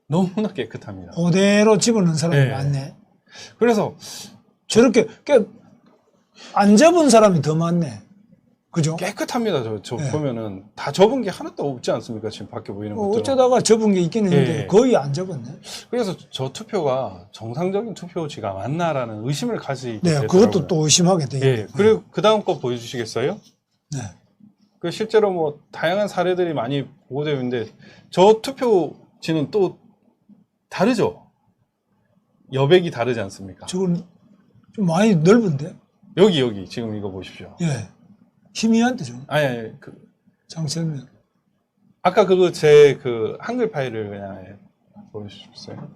너무나 깨끗합니다. 그대로 집어넣은 사람이 예. 많네. 그래서 저렇게 안 접은 사람이 더 많네. 그죠? 깨끗합니다. 저 예. 보면은 다 접은 게 하나도 없지 않습니까? 지금 밖에 보이는 것들은. 어쩌다가 접은 게 있긴 있는데 예. 거의 안 접었네. 그래서 저 투표가 정상적인 투표지가 맞나라는 의심을 가지게 네, 되더라고요. 그것도 또 의심하게 돼요. 예. 그리고 그 다음 거 보여주시겠어요? 네. 그 실제로 뭐 다양한 사례들이 많이 보고되어 있는데 저 투표지는 또 다르죠. 여백이 다르지 않습니까? 저건 좀 많이 넓은데? 여기 지금 이거 보십시오. 예. 희미한데 좀. 아니 장철민. 아까 그거 제 그 한글 파일을 그냥 보여주셨어요.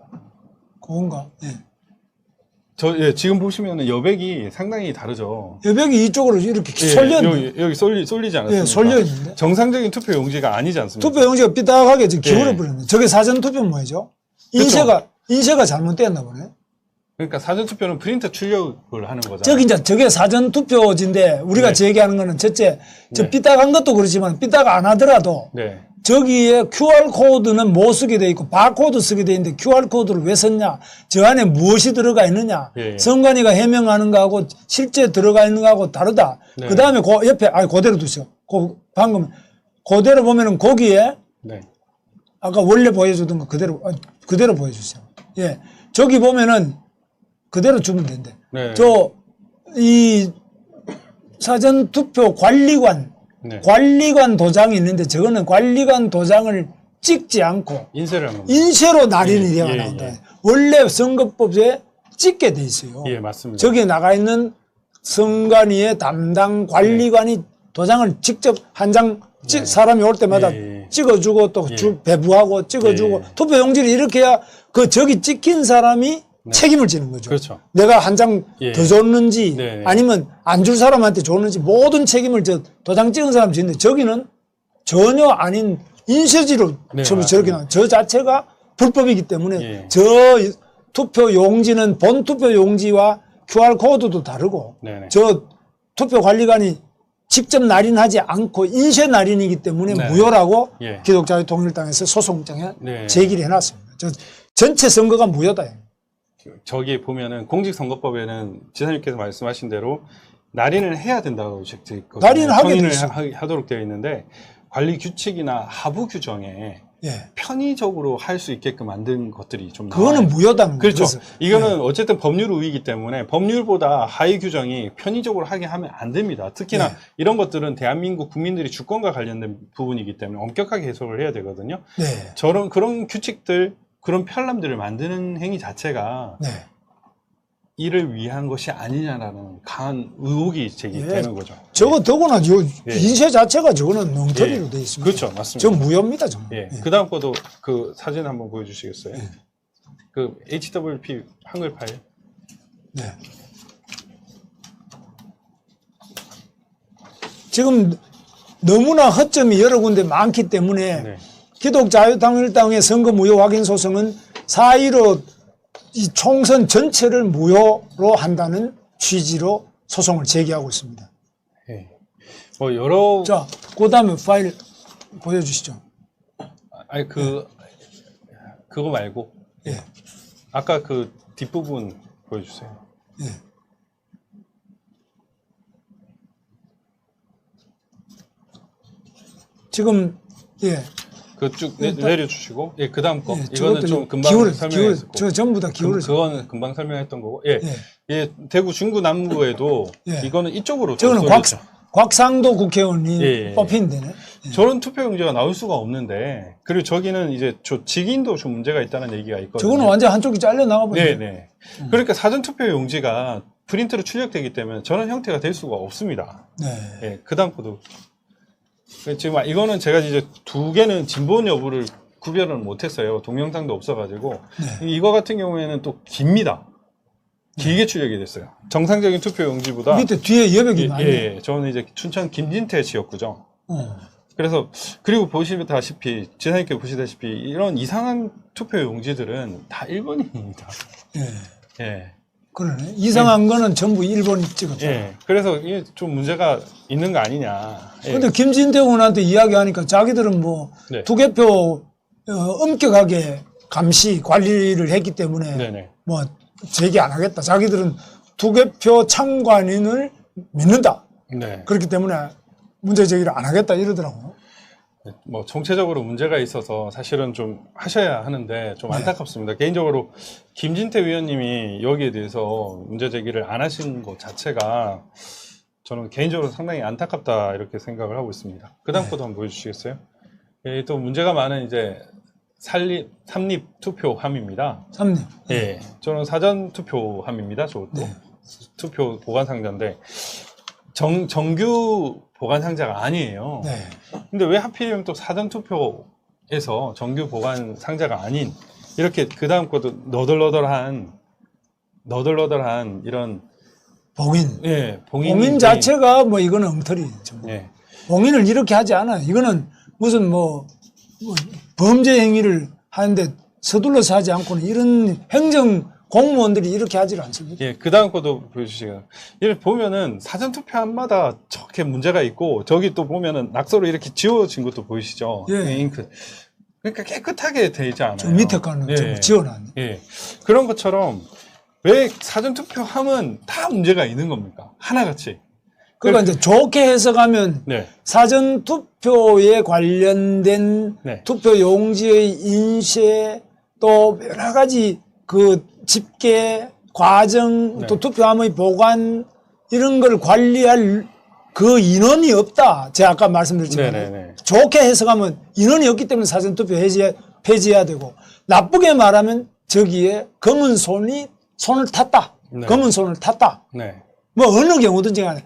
그건가? 예. 지금 보시면은 여백이 상당히 다르죠. 여백이 이쪽으로 이렇게 쏠렸네. 여기 쏠리지 않았습니까? 예, 쏠려 있는데. 정상적인 투표 용지가 아니지 않습니까? 투표 용지가 삐딱하게 지금 예. 기울어 버렸네. 저게 사전 투표 뭐죠? 인쇄가 잘못됐나 보네. 그러니까 사전 투표는 프린터 출력을 하는 거잖아요. 저게 사전 투표지인데 우리가 네. 제기하는 거는 첫째 저 네. 삐딱한 것도 그렇지만 삐딱 안 하더라도 네. 저기에 QR코드는 못 쓰게 돼 있고 바코드 쓰게 돼 있는데 QR코드를 왜 썼냐? 저 안에 무엇이 들어가 있느냐? 예. 선관위가 해명하는 거하고 실제 들어가 있는 거하고 다르다. 네. 그 다음에 그 옆에 그대로 두세요. 방금 그대로 보면은 거기에 네. 아까 원래 보여주던 거 그대로 보여주세요. 예. 저기 보면은 그대로 주면 된대. 네. 이 사전투표 네. 관리관 도장이 있는데 저거는 관리관 도장을 찍지 않고 인쇄를 한 겁니다. 인쇄로 날인이 되어 예, 나온다. 예. 원래 선거법에 찍게 돼 있어요. 예, 맞습니다. 저기에 나가 있는 선관위의 담당 관리관이 도장을 직접 한 장 사람이 올 때마다 예. 찍어주고 또 배부하고 찍어주고 예. 투표용지를 이렇게 해야 그 저기 찍힌 사람이 책임을 지는 거죠. 그렇죠. 내가 한 장 더 예. 줬는지 네. 아니면 안 줄 사람한테 줬는지 모든 책임을 저 도장 찍은 사람 지는데 저기는 전혀 아닌 인쇄지로 네, 저렇게 나와. 저 자체가 불법이기 때문에 예. 저 투표 용지는 본 투표 용지와 QR코드도 다르고 네네. 저 투표 관리관이 직접 날인하지 않고 인쇄 날인이기 때문에 네. 무효라고 예. 기독자유 통일당에서 소송장에 네. 제기를 해놨습니다. 전체 선거가 무효다. 저기 보면은 공직선거법에는 지사님께서 말씀하신 대로 날인을 해야 된다고 되어 있거든요. 날인을 하게 청인을 돼 있어요. 하도록 되어 있는데 관리 규칙이나 하부 규정에 예. 편의적으로 할 수 있게끔 만든 것들이 좀 그거는 나와요. 무효다는 거예요. 그렇죠. 그래서 이거는 어쨌든 법률 우위이기 때문에 법률보다 하위 규정이 편의적으로 하게 하면 안 됩니다. 특히나 네. 이런 것들은 대한민국 국민들이 주권과 관련된 부분이기 때문에 엄격하게 해석을 해야 되거든요. 네. 그런 규칙들, 그런 편람들을 만드는 행위 자체가 네. 이를 위한 것이 아니냐라는 강한 의혹이 제기되는 거죠. 저거 더구나 예. 인쇄 자체가 저거는 엉터리로 예. 돼 있습니다. 그렇죠. 맞습니다. 저 무효입니다. 정말. 예. 그 다음 거도 그 사진 한번 보여주시겠어요? 그 HWP 한글 파일. 네. 지금 너무나 허점이 여러 군데 많기 때문에 네. 기독자유통일당의 선거 무효 확인 소송은 4.15 이 총선 전체를 무효로 한다는 취지로 소송을 제기하고 있습니다. 예. 뭐 여러 자, 그 다음에 파일 보여주시죠. 아니 그거 말고 예. 아까 그 뒷부분 보여주세요. 예. 지금 예. 그 쭉 내려주시고 그 다음 거 예, 이거는 저것도 좀 금방 설명했었고 저 전부 다 기울어져. 그거는 금방 설명했던 거고 예. 대구 중구 남구에도 예. 이거는 이쪽으로 저거는 쏠렸죠. 곽상도 국회의원이 예. 뽑힌 데네. 저런 투표용지가 나올 수가 없는데 그리고 저기는 이제 직인도 좀 문제가 있다는 얘기가 있거든요. 저거는 완전 한쪽이 잘려 나가 버리네. 네네. 그러니까 사전 투표용지가 프린트로 출력되기 때문에 저런 형태가 될 수가 없습니다. 네. 예, 그 다음 거도 지금 이거는 제가 이제 두 개는 진본 여부를 구별을 못했어요. 동영상도 없어가지고 이거 같은 경우에는 또 깁니다. 길게 출력이 됐어요. 정상적인 투표 용지보다 밑에 뒤에 여백이 많네. 예, 저는 이제 춘천 김진태 지역구죠. 어. 그래서 그리고 보시다시피 지사님께 보시다시피 이런 이상한 투표 용지들은 다 일본인입니다. 예. 예. 그러네. 이상한 거는 전부 일본이 찍었다. 예. 그래서 이게 좀 문제가 있는 거 아니냐. 예. 근데 김진태 의원한테 이야기하니까 자기들은 뭐 네. 투개표 엄격하게 감시 관리를 했기 때문에 네네. 뭐 제기 안 하겠다. 자기들은 투개표 참관인을 믿는다. 네. 그렇기 때문에 문제 제기를 안 하겠다 이러더라고요. 뭐 정체적으로 문제가 있어서 사실은 좀 하셔야 하는데 좀 네. 안타깝습니다. 개인적으로 김진태 위원님이 여기에 대해서 문제 제기를 안 하신 것 자체가 저는 개인적으로 상당히 안타깝다 이렇게 생각을 하고 있습니다. 그 다음 것도 한번 보여주시겠어요? 예, 또 문제가 많은 이제 삼립 투표함입니다. 삼립. 예, 저는 사전 투표함입니다. 저것도. 네. 투표 보관 상자인데 정규 보관 상자가 아니에요. 네. 근데 왜 하필이면 또 사전 투표에서 정규 보관 상자가 아닌 이렇게 그 다음 것도 너덜너덜한 이런 봉인. 예 봉인 자체가 뭐 이거는 엉터리죠. 예. 봉인을 이렇게 하지 않아요. 이거는 무슨 뭐 범죄 행위를 하는데 서둘러서 하지 않고는 이런 행정 공무원들이 이렇게 하지를 않습니다. 예, 그 다음 것도 보여주시고요. 이렇게 보면은 사전투표함마다 저렇게 문제가 있고, 저기 또 보면은 낙서로 이렇게 지워진 것도 보이시죠? 예. 잉크. 그러니까 깨끗하게 되지 않아요. 저 밑에 거는 예. 좀 지워놨네. 예. 그런 것처럼 왜 사전투표함은 다 문제가 있는 겁니까? 하나같이. 그러니까 이제 좋게 해석하면 네. 사전 투표에 관련된 네. 투표 용지의 인쇄 또 여러 가지 그 집계 과정 네. 또 투표함의 보관 이런 걸 관리할 그 인원이 없다. 제가 아까 말씀드렸지만 네네네. 좋게 해석하면 인원이 없기 때문에 사전 투표 폐지해야 되고 나쁘게 말하면 저기에 검은 손이 손을 탔다. 네. 검은 손을 탔다. 네. 뭐 어느 경우든지 간에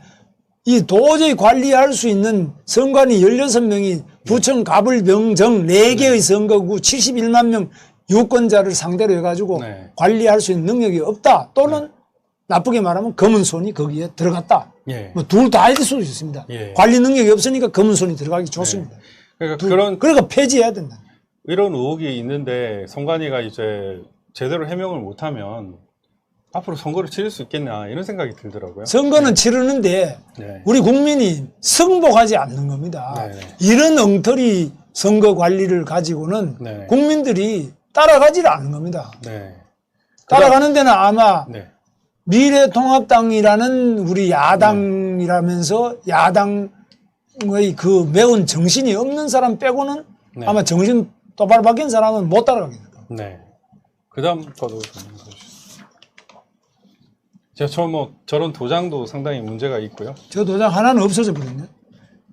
이 도저히 관리할 수 있는 선관위 16명이 부천 가불병정 4개의 선거구 71만 명 유권자를 상대로 해가지고 네. 관리할 수 있는 능력이 없다. 또는 나쁘게 말하면 검은 손이 거기에 들어갔다. 예. 뭐 둘 다 할 수도 있습니다. 예. 관리 능력이 없으니까 검은 손이 들어가기 좋습니다. 그러니까 그러니까 폐지해야 된다. 이런 의혹이 있는데 선관위가 이제 제대로 해명을 못하면 앞으로 선거를 치를 수 있겠나 이런 생각이 들더라고요. 선거는 치르는데 네. 우리 국민이 승복하지 않는 겁니다. 네. 이런 엉터리 선거 관리를 가지고는 네. 국민들이 따라가지를 않는 겁니다. 네. 따라가는 데는 아마 네. 미래통합당이라는 우리 야당이라면서 야당의 그 매운 정신이 없는 사람 빼고는 네. 아마 정신 똑바로 바뀐 사람은 못 따라가겠다. 네. 그 다음 거도 좀 보여주세요. 제가 저런 도장도 상당히 문제가 있고요. 저 도장 하나는 없어져 버렸네.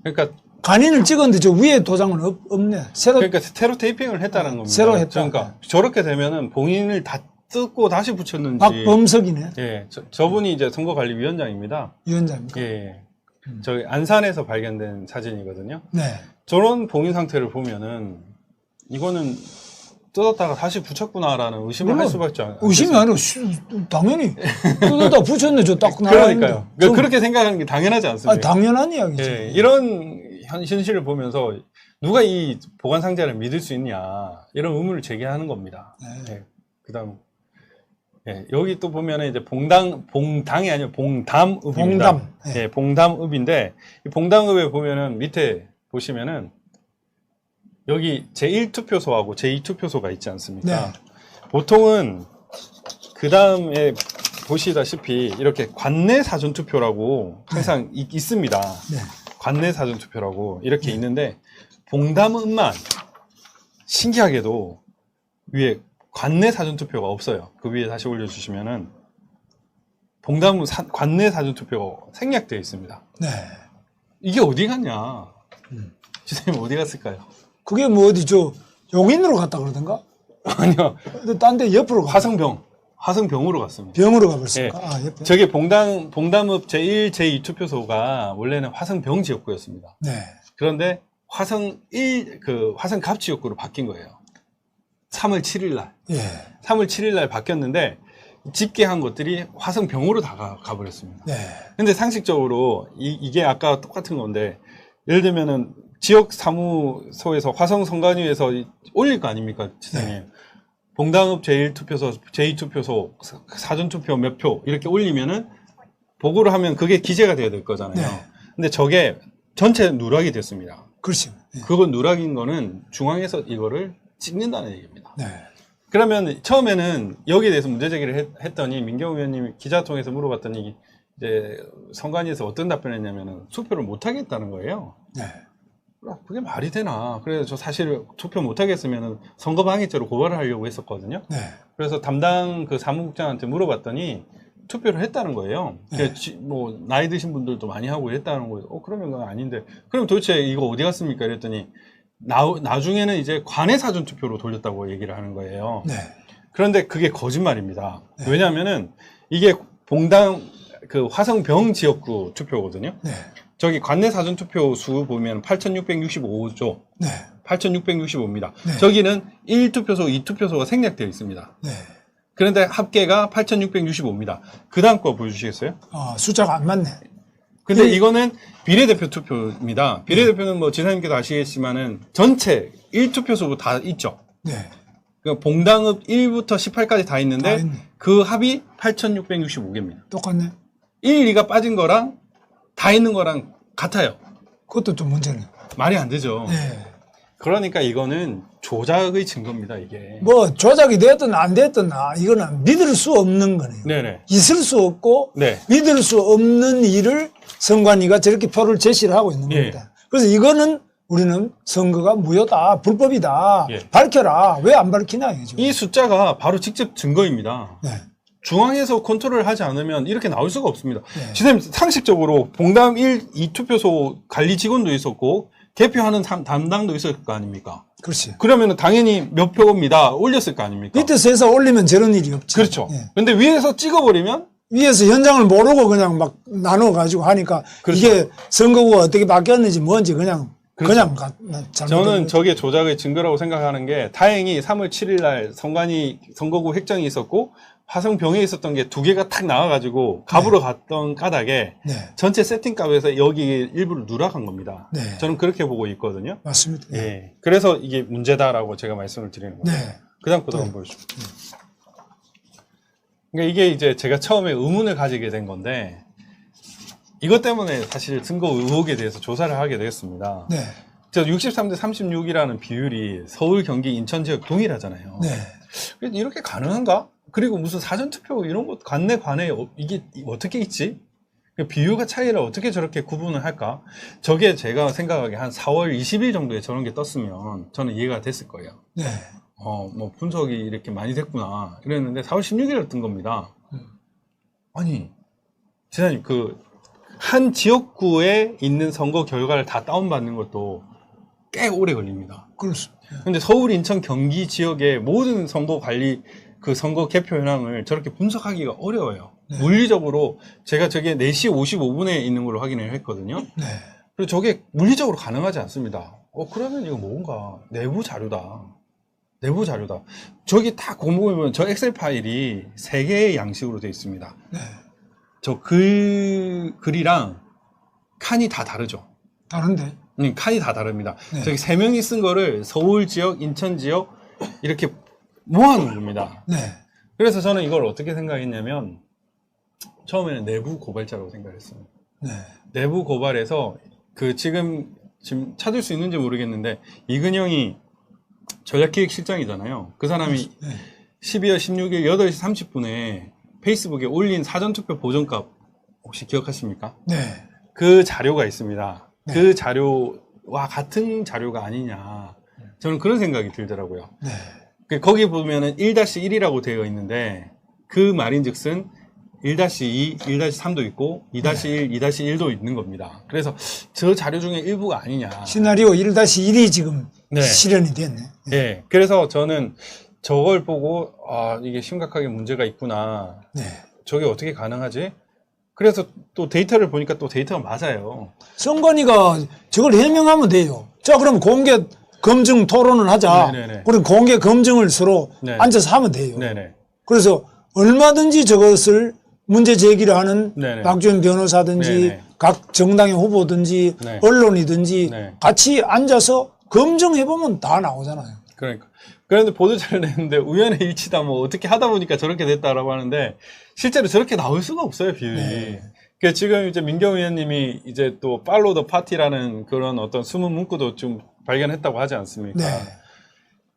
그러니까 간인을 찍었는데 저 위에 도장은 없네. 새로 테로 테이핑을 했다는 겁니다. 새로 했다. 그러니까 저렇게 되면은 봉인을 다 뜯고 다시 붙였는지. 박범석이네. 예, 저분이 이제 선거관리위원장입니다. 위원장입니까? 예, 저기 안산에서 발견된 사진이거든요. 네. 저런 봉인 상태를 보면은 이거는 뜯었다가 다시 붙였구나라는 의심을 할 수밖에 없어요. 의심이 아니라 당연히 뜯어다 붙였네. 저 딱 나왔는데. 그러니까요. 그렇게 생각하는 게 당연하지 않습니까? 당연한 이야기죠. 예, 이런 현실을 보면서 누가 이 보관 상자를 믿을 수 있냐 이런 의문을 제기하는 겁니다. 네. 예, 그다음 예, 여기 또 보면은 이제 봉당이 아니고 봉담읍입니다. 봉담. 네. 예, 봉담읍인데 이 봉담읍에 보면은 밑에 보시면은 여기 제1투표소하고 제2투표소가 있지 않습니까? 네. 보통은 그 다음에 보시다시피 이렇게 관내 사전투표라고 항상 있습니다. 네. 관내 사전투표라고 이렇게 있는데 봉담읍만 신기하게도 위에 관내 사전투표가 없어요. 그 위에 다시 올려주시면은 봉담읍 관내 사전투표가 생략되어 있습니다. 네. 이게 어디 갔냐? 지사님 어디 갔을까요? 그게 뭐 어디 용인으로 갔다 그러던가? 아니요. 딴 데 옆으로 가. 화성병으로 갔습니다. 병으로 가버렸을까? 예. 아, 옆에. 저게 봉담읍 제1, 제2 투표소가 원래는 화성병 지역구였습니다. 네. 그런데 화성 갑 지역구로 바뀐 거예요. 3월 7일 날. 예. 3월 7일 날 바뀌었는데 집계한 것들이 화성병으로 다 가버렸습니다. 네. 근데 상식적으로 이게 아까 똑같은 건데 예를 들면은 지역 사무소에서 화성 선관위에서 올릴 거 아닙니까, 지사님? 네. 봉담읍 제1투표소, 제2투표소, 사전투표 몇 표 이렇게 올리면은 보고를 하면 그게 기재가 돼야 될 거잖아요. 네. 근데 저게 전체 누락이 됐습니다. 그렇죠. 예. 그건 누락인 거는 중앙에서 이거를 찍는다는 얘기입니다. 네. 그러면 처음에는 여기에 대해서 문제 제기를 했더니 민경우 의원님이 기자 통해서 물어봤더니 이제 선관위에서 어떤 답변을 했냐면은 투표를 못 하겠다는 거예요. 네. 그게 말이 되나. 그래서 저 사실 투표 못 하겠으면은 선거방해죄로 고발을 하려고 했었거든요. 네. 그래서 담당 그 사무국장한테 물어봤더니 투표를 했다는 거예요. 네. 뭐 나이 드신 분들도 많이 하고 했다는 거예요. 그러면 그건 아닌데. 그럼 도대체 이거 어디 갔습니까? 이랬더니 나중에는 이제 관내 사전 투표로 돌렸다고 얘기를 하는 거예요. 네. 그런데 그게 거짓말입니다. 네. 왜냐하면은 이게 봉당 그 화성병 지역구 투표거든요. 네. 저기 관내 사전 투표 수 보면 8,665조, 네. 8,665입니다. 네. 저기는 1투표소, 2투표소가 생략되어 있습니다. 네. 그런데 합계가 8,665입니다. 그 다음 거 보여주시겠어요? 숫자가 안 맞네. 근데 이- 이거는 비례대표 투표입니다. 비례대표는 뭐 지사님께도 아시겠지만은 전체 1투표소 다 있죠. 네. 그 봉당읍 1부터 18까지 다 다 있는데 있네. 그 합이 8,665개입니다. 똑같네. 1, 2가 빠진 거랑 다 있는 거랑 같아요. 그것도 좀 문제네. 말이 안 되죠. 네. 그러니까 이거는 조작의 증거입니다, 이게. 뭐 조작이 됐든 안 됐든 이거는 믿을 수 없는 거네요. 네네. 있을 수 없고 네. 믿을 수 없는 일을 선관위가 저렇게 표를 제시를 하고 있는 예. 겁니다. 그래서 이거는 우리는 선거가 무효다, 불법이다, 예. 밝혀라. 왜 안 밝히냐 이거죠. 이 숫자가 바로 직접 증거입니다. 네. 중앙에서 컨트롤을 하지 않으면 이렇게 나올 수가 없습니다. 네. 지금 상식적으로 봉담 1, 2투표소 관리 직원도 있었고 개표하는 담당도 있을 거 아닙니까? 그렇지. 그러면 당연히 몇 표입니다 올렸을 거 아닙니까? 밑에서 해서 올리면 저런 일이 없지. 그렇죠. 예. 근데 위에서 찍어버리면 위에서 현장을 모르고 그냥 막 나눠가지고 하니까 그렇죠. 이게 선거구가 어떻게 바뀌었는지 뭔지 그냥 그렇죠. 잘못된 저는 거죠. 저게 조작의 증거라고 생각하는 게 다행히 3월 7일 날 선거구 획정이 있었고 화성병에 있었던 게 두 개가 탁 나와가지고 갑으로 갔던 까닭에 네. 전체 세팅값에서 여기 일부를 누락한 겁니다. 네. 저는 그렇게 보고 있거든요. 맞습니다. 예. 예. 그래서 이게 문제다라고 제가 말씀을 드리는 거예요. 네. 그 다음 거도 한번 보여주시죠. 그러니까 이게 이제 제가 처음에 의문을 가지게 된 건데 이것 때문에 사실 증거 의혹에 대해서 조사를 하게 되었습니다. 네. 저 63대 36이라는 비율이 서울, 경기, 인천 지역 동일하잖아요. 네. 그래서 이렇게 가능한가? 그리고 무슨 사전투표 이런 것 관내 이게 어떻게 있지? 그 비율과 차이를 어떻게 저렇게 구분을 할까? 저게 제가 생각하기에 한 4월 20일 정도에 저런 게 떴으면 저는 이해가 됐을 거예요. 네. 뭐 분석이 이렇게 많이 됐구나 이랬는데 4월 16일에 뜬 겁니다. 아니 지사님 그 한 지역구에 있는 선거 결과를 다 다운받는 것도 꽤 오래 걸립니다. 그렇습니다. 근데 서울, 인천, 경기 지역의 모든 선거 관리 그 선거 개표 현황을 저렇게 분석하기가 어려워요. 네. 물리적으로 제가 저게 4시 55분에 있는 걸로 확인을 했거든요. 네. 그리고 저게 물리적으로 가능하지 않습니다. 그러면 이거 뭔가 내부 자료다. 내부 자료다. 저기 다 공부해보면 저 엑셀 파일이 3개의 양식으로 되어 있습니다. 네. 저 글이랑 칸이 다 다르죠. 다른데. 칸이 다 다릅니다. 네. 저기 3명이 쓴 거를 서울 지역, 인천 지역 이렇게 모아놓은 겁니다. 네. 그래서 저는 이걸 어떻게 생각했냐면 처음에는 내부 고발자라고 생각했습니다. 네. 내부 고발에서 그 지금 찾을 수 있는지 모르겠는데 이근영이 전략기획실장이잖아요. 그 사람이 네. 12월 16일 8시 30분에 페이스북에 올린 사전투표 보정값 혹시 기억하십니까? 네. 그 자료가 있습니다. 네. 그 자료와 같은 자료가 아니냐. 저는 그런 생각이 들더라고요. 네. 거기 보면은 1-1이라고 되어 있는데 그 말인즉슨 1-2, 1-3도 있고 2-1, 2-1도 있는 겁니다. 그래서 저 자료 중에 일부가 아니냐. 시나리오 1-1이 지금 네. 실현이 됐네. 네. 그래서 저는 저걸 보고 이게 심각하게 문제가 있구나. 네. 저게 어떻게 가능하지? 그래서 또 데이터를 보니까 또 데이터가 맞아요. 선관위가 저걸 해명하면 돼요. 자, 그럼 공개 검증 토론을 하자. 네네네. 그럼 공개 검증을 서로 네. 앉아서 하면 돼요. 네네. 그래서 얼마든지 저것을 문제 제기를 하는 네네. 박주현 변호사든지 네네. 각 정당의 후보든지 네. 언론이든지 네. 같이 앉아서 검증해보면 다 나오잖아요. 그러니까. 그런데 보도자료를 냈는데 우연의 일치다 뭐 어떻게 하다 보니까 저렇게 됐다라고 하는데 실제로 저렇게 나올 수가 없어요, 비율이. 네. 그러니까 지금 이제 민경 의원님이 이제 또 팔로우 더 파티라는 그런 어떤 숨은 문구도 좀 발견했다고 하지 않습니까? 네.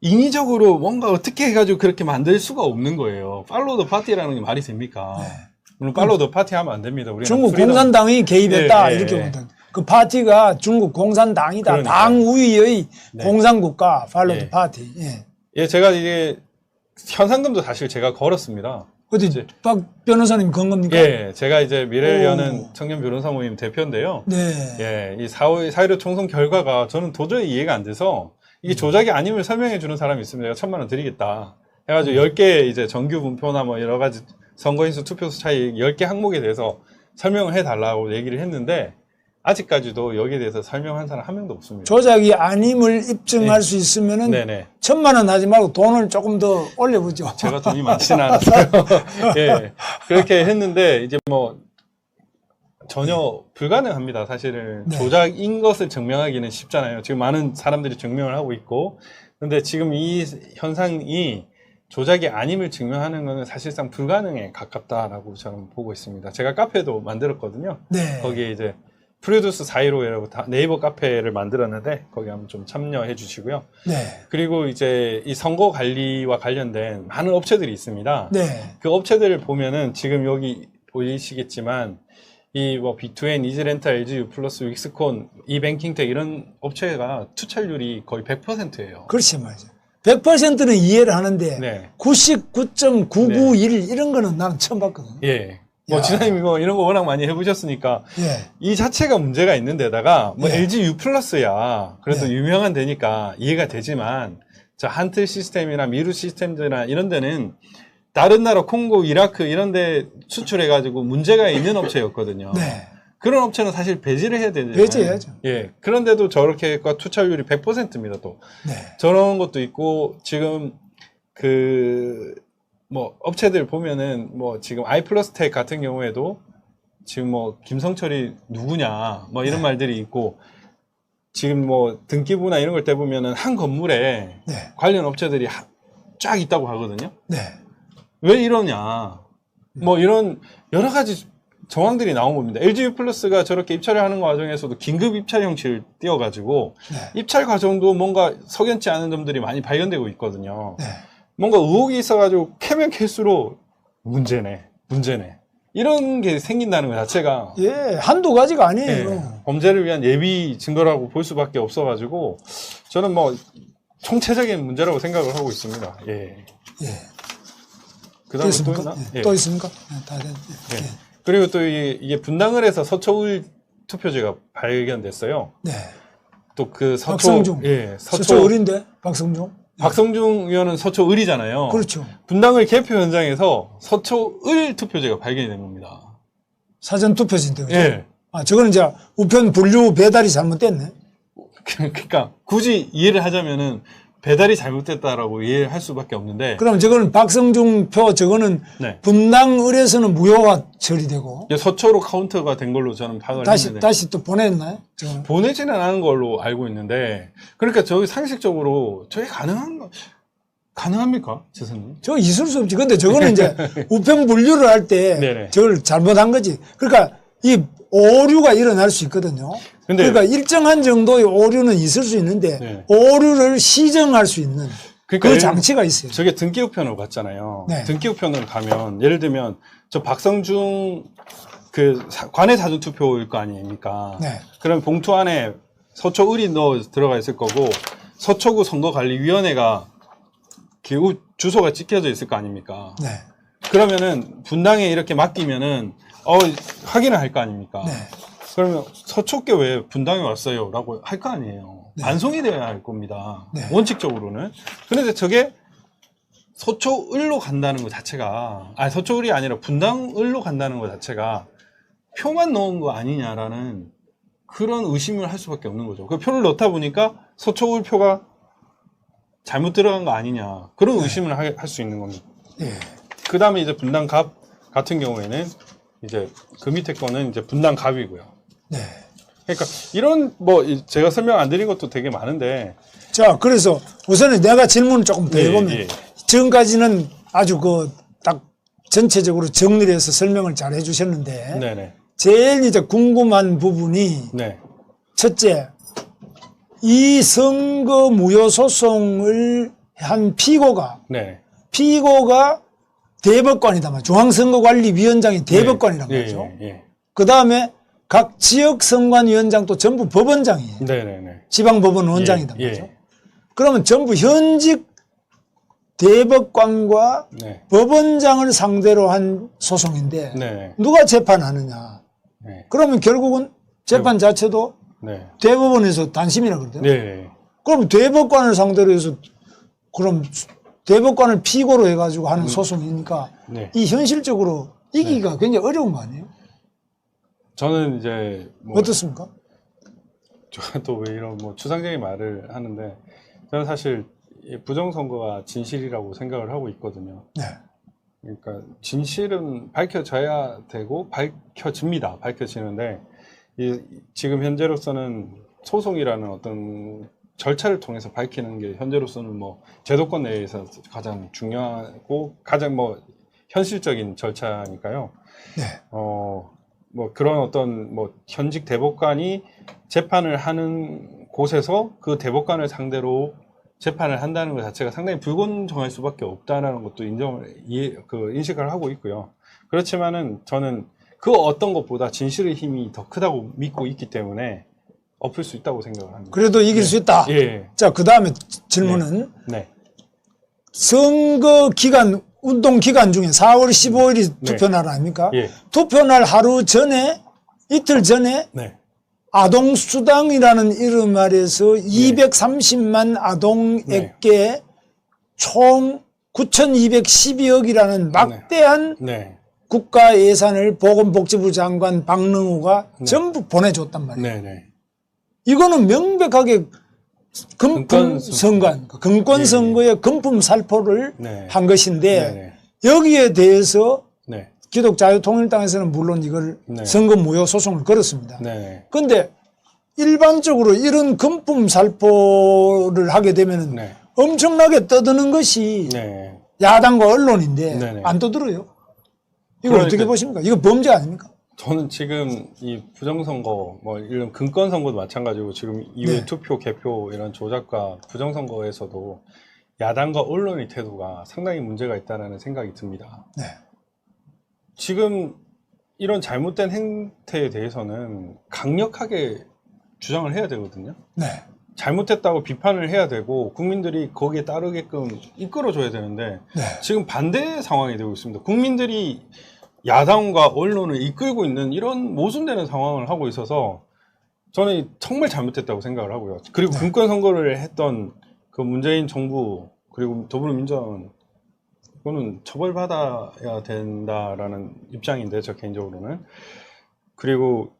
인위적으로 뭔가 어떻게 해가지고 그렇게 만들 수가 없는 거예요. 팔로우 더 파티라는 게 말이 됩니까? 네. 물론 팔로우 더 파티 하면 안 됩니다. 우리는 중국 프리덤. 공산당이 개입했다 네, 네, 이렇게 네. 보면 그 파티가 중국 공산당이다. 그러니까요. 당 우위의 네. 공산국가 팔로드 네. 파티. 예. 예, 제가 이게 현상금도 사실 제가 걸었습니다. 어디 이제- 박 변호사님 건 겁니까? 예, 제가 이제 미래를 오. 여는 청년 변호사 모임 대표인데요. 네. 예, 이 4.15 총선 결과가 저는 도저히 이해가 안 돼서 이게 조작이 아님을 설명해 주는 사람이 있으면 내가 1,000만 원 드리겠다. 해가지고 10개 이제 정규 분표나 뭐 여러 가지 선거인수 투표수 차이 10개 항목에 대해서 설명을 해달라고 얘기를 했는데 아직까지도 여기에 대해서 설명한 사람 한 명도 없습니다. 조작이 아님을 입증할 수 있으면은 네네. 1,000만 원 하지 말고 돈을 조금 더 올려보죠. 제가 돈이 많지는 않았어요. 예. 그렇게 했는데 이제 뭐 전혀 불가능합니다. 사실은 네. 조작인 것을 증명하기는 쉽잖아요. 지금 많은 사람들이 증명을 하고 있고, 근데 지금 이 현상이 조작이 아님을 증명하는 것은 사실상 불가능에 가깝다라고 저는 보고 있습니다. 제가 카페도 만들었거든요. 네. 거기에 이제 프로듀스 415라고 네이버 카페를 만들었는데 거기 한번 좀 참여해 주시고요. 네. 그리고 이제 이 선거 관리와 관련된 많은 업체들이 있습니다. 네. 그 업체들을 보면은 지금 여기 보이시겠지만 이 뭐 B2N, 이지렌탈, LGU 플러스, 윅스콘, 이뱅킹텍 이런 업체가 투철률이 거의 100%예요. 그렇지 말이죠. 100%는 이해를 하는데 네. 99.991 이런 거는 나는 처음 봤거든. 예. 뭐 야. 지사님이 뭐 이런 거 워낙 많이 해보셨으니까 예. 이 자체가 문제가 있는 데다가 뭐 네. LGU 플러스야 그래도 네. 유명한 데니까 이해가 되지만 저 한틀 시스템이나 미루 시스템즈나 이런 데는 다른 나라 콩고, 이라크 이런 데 수출해가지고 문제가 있는 업체였거든요. 네. 그런 업체는 사실 배제를 해야 되잖아요. 배제해야죠. 예. 그런데도 저렇게 투철률이 100%입니다, 또. 네. 저런 것도 있고, 지금 뭐 업체들 보면은 뭐 지금 아이플러스텍 같은 경우에도 지금 뭐 김성철이 누구냐 뭐 이런 네. 말들이 있고 지금 뭐 등기부나 이런 걸 때 보면은 한 건물에 네. 관련 업체들이 쫙 있다고 하거든요. 네. 왜 이러냐 뭐 이런 여러 가지 정황들이 나온 겁니다. LGU 플러스가 저렇게 입찰을 하는 과정에서도 긴급 입찰 형식을 띄워가지고 네. 입찰 과정도 뭔가 석연치 않은 점들이 많이 발견되고 있거든요. 네. 뭔가 의혹이 있어가지고 캐면 캘수록 문제네 이런 게 생긴다는 것 자체가 예, 한두 가지가 아니에요. 예, 범죄를 위한 예비 증거라고 볼 수밖에 없어가지고 저는 뭐 총체적인 문제라고 생각을 하고 있습니다. 예. 예. 그 또 다음에 또 있습니까? 있나? 예. 예. 또 있습니까? 네, 다 됐. 예. 예. 그리고 또 이게 분당을 해서 서초울 투표지가 발견됐어요. 네. 또 그 서초 박성중. 예, 서초 어린데 박성중. 박성중 의원은 서초을이잖아요. 그렇죠. 분당을 개표 현장에서 서초을 투표지가 발견이 된 겁니다. 사전 투표지인데. 그죠? 예. 아, 저거는 이제 우편 분류 배달이 잘못됐네. 그러니까 굳이 이해를 하자면은 배달이 잘못됐다라고 이해를 할 수밖에 없는데 그럼 저거는 박성중 표 저거는 네. 분당을에서는 무효화 처리되고 서초로 카운터가 된 걸로 저는 파악을 했는데 다시 또 보냈나요? 저거는? 보내지는 않은 걸로 알고 있는데 그러니까 저기 상식적으로 저게 가능합니까? 재선님? 저거 있을 수 없지. 근데 저거는 이제 우편 분류를 할 때 네네. 저걸 잘못한 거지. 그러니까 이 오류가 일어날 수 있거든요. 근데 그러니까 일정한 정도의 오류는 있을 수 있는데 네. 오류를 시정할 수 있는 그러니까 그 장치가 있어요. 저게 등기우편으로 갔잖아요. 네. 등기우편으로 가면 예를 들면 저 박성중 관내 사전 투표일 거 아닙니까? 네. 그럼 봉투 안에 서초을이 들어가 있을 거고 서초구 선거관리위원회가 주소가 찍혀져 있을 거 아닙니까? 네. 그러면은 분당에 이렇게 맡기면은 확인을 할 거 아닙니까? 네. 그러면 서초께 왜 분당에 왔어요? 라고 할 거 아니에요. 네. 반송이 돼야 할 겁니다. 네. 원칙적으로는. 그런데 저게 서초을로 간다는 것 자체가, 서초을이 아니라 분당을로 간다는 것 자체가 표만 넣은 거 아니냐라는 그런 의심을 할 수밖에 없는 거죠. 그 표를 넣다 보니까 서초을 표가 잘못 들어간 거 아니냐. 그런 의심을 할 수 있는 겁니다. 예. 그 다음에 이제 분당갑 같은 경우에는 이제 그 밑에 거는 이제 분당갑이고요. 네. 그러니까 이런 제가 설명 안 드린 것도 되게 많은데 자, 그래서 우선은 내가 질문을 조금 더 해보면 예. 지금까지는 아주 딱 전체적으로 정리를 해서 설명을 잘 해주셨는데 네네. 제일 이제 궁금한 부분이 네. 첫째, 이 선거 무효 소송을 한 피고가 네. 대법관이다 말이죠. 중앙선거관리위원장이 대법관이란 예, 말이죠. 예. 그 다음에 각 지역선관위원장도 전부 법원장이에요. 네네네. 지방법원 원장이단 예, 말이죠. 예. 그러면 전부 현직 대법관과 네. 법원장을 상대로 한 소송인데 네. 누가 재판하느냐. 네. 그러면 결국은 재판 자체도 네. 대법원에서 단심이라 그러대요. 네. 그럼 대법관을 상대로 해서 그럼 대법관을 피고로 해가지고 하는 소송이니까 네. 이 현실적으로 이기기가 굉장히 어려운 거 아니에요? 저는 이제 뭐 어떻습니까? 제가 또 왜 이런 뭐 추상적인 말을 하는데 저는 사실 이 부정선거가 진실이라고 생각을 하고 있거든요. 네. 그러니까 진실은 밝혀져야 되고 밝혀집니다. 밝혀지는데 지금 현재로서는 소송이라는 어떤 절차를 통해서 밝히는 게 현재로서는 뭐 제도권 내에서 가장 중요하고 가장 뭐 현실적인 절차니까요. 네. 뭐 그런 어떤 뭐 현직 대법관이 재판을 하는 곳에서 그 대법관을 상대로 재판을 한다는 것 자체가 상당히 불공정할 수밖에 없다라는 것도 인식을 하고 있고요. 그렇지만은 저는 그 어떤 것보다 진실의 힘이 더 크다고 믿고 있기 때문에 엎을 수 있다고 생각을 합니다. 그래도 이길 수 있다. 예. 자, 그 다음에 질문은 네. 선거 기간, 운동 기간 중에 4월 15일이 네. 투표날 아닙니까? 예. 투표날 하루 전에, 이틀 전에 네. 아동수당이라는 이름 아래서 230만 아동에게 총 9,212억이라는 막대한 네. 국가 예산을 보건복지부 장관 박능우가 전부 보내줬단 말이에요. 네. 네. 이거는 명백하게 금품 금권 선거, 금권 선거의 금품 살포를 네. 한 것인데 네. 네. 여기에 대해서 네. 기독자유통일당에서는 물론 이걸 네. 선거 무효 소송을 걸었습니다. 네. 그런데 일반적으로 이런 금품 살포를 하게 되면 네. 엄청나게 떠드는 것이 네. 야당과 언론인데 네네. 안 떠들어요. 이거 그러니까 어떻게 보십니까? 이거 범죄 아닙니까? 저는 지금 이 부정선거, 뭐 이런 금권선거도 마찬가지고 지금 이후에 네. 투표, 개표 이런 조작과 부정선거에서도 야당과 언론의 태도가 상당히 문제가 있다는 생각이 듭니다. 네. 지금 이런 잘못된 행태에 대해서는 강력하게 주장을 해야 되거든요. 네. 잘못했다고 비판을 해야 되고 국민들이 거기에 따르게끔 이끌어줘야 되는데 네. 지금 반대 상황이 되고 있습니다. 국민들이 야당과 언론을 이끌고 있는 이런 모순되는 상황을 하고 있어서 저는 정말 잘못했다고 생각을 하고요. 그리고 네. 금권 선거를 했던 그 문재인 정부 그리고 더불어민주당은 그거는 처벌받아야 된다라는 입장인데 저 개인적으로는. 그리고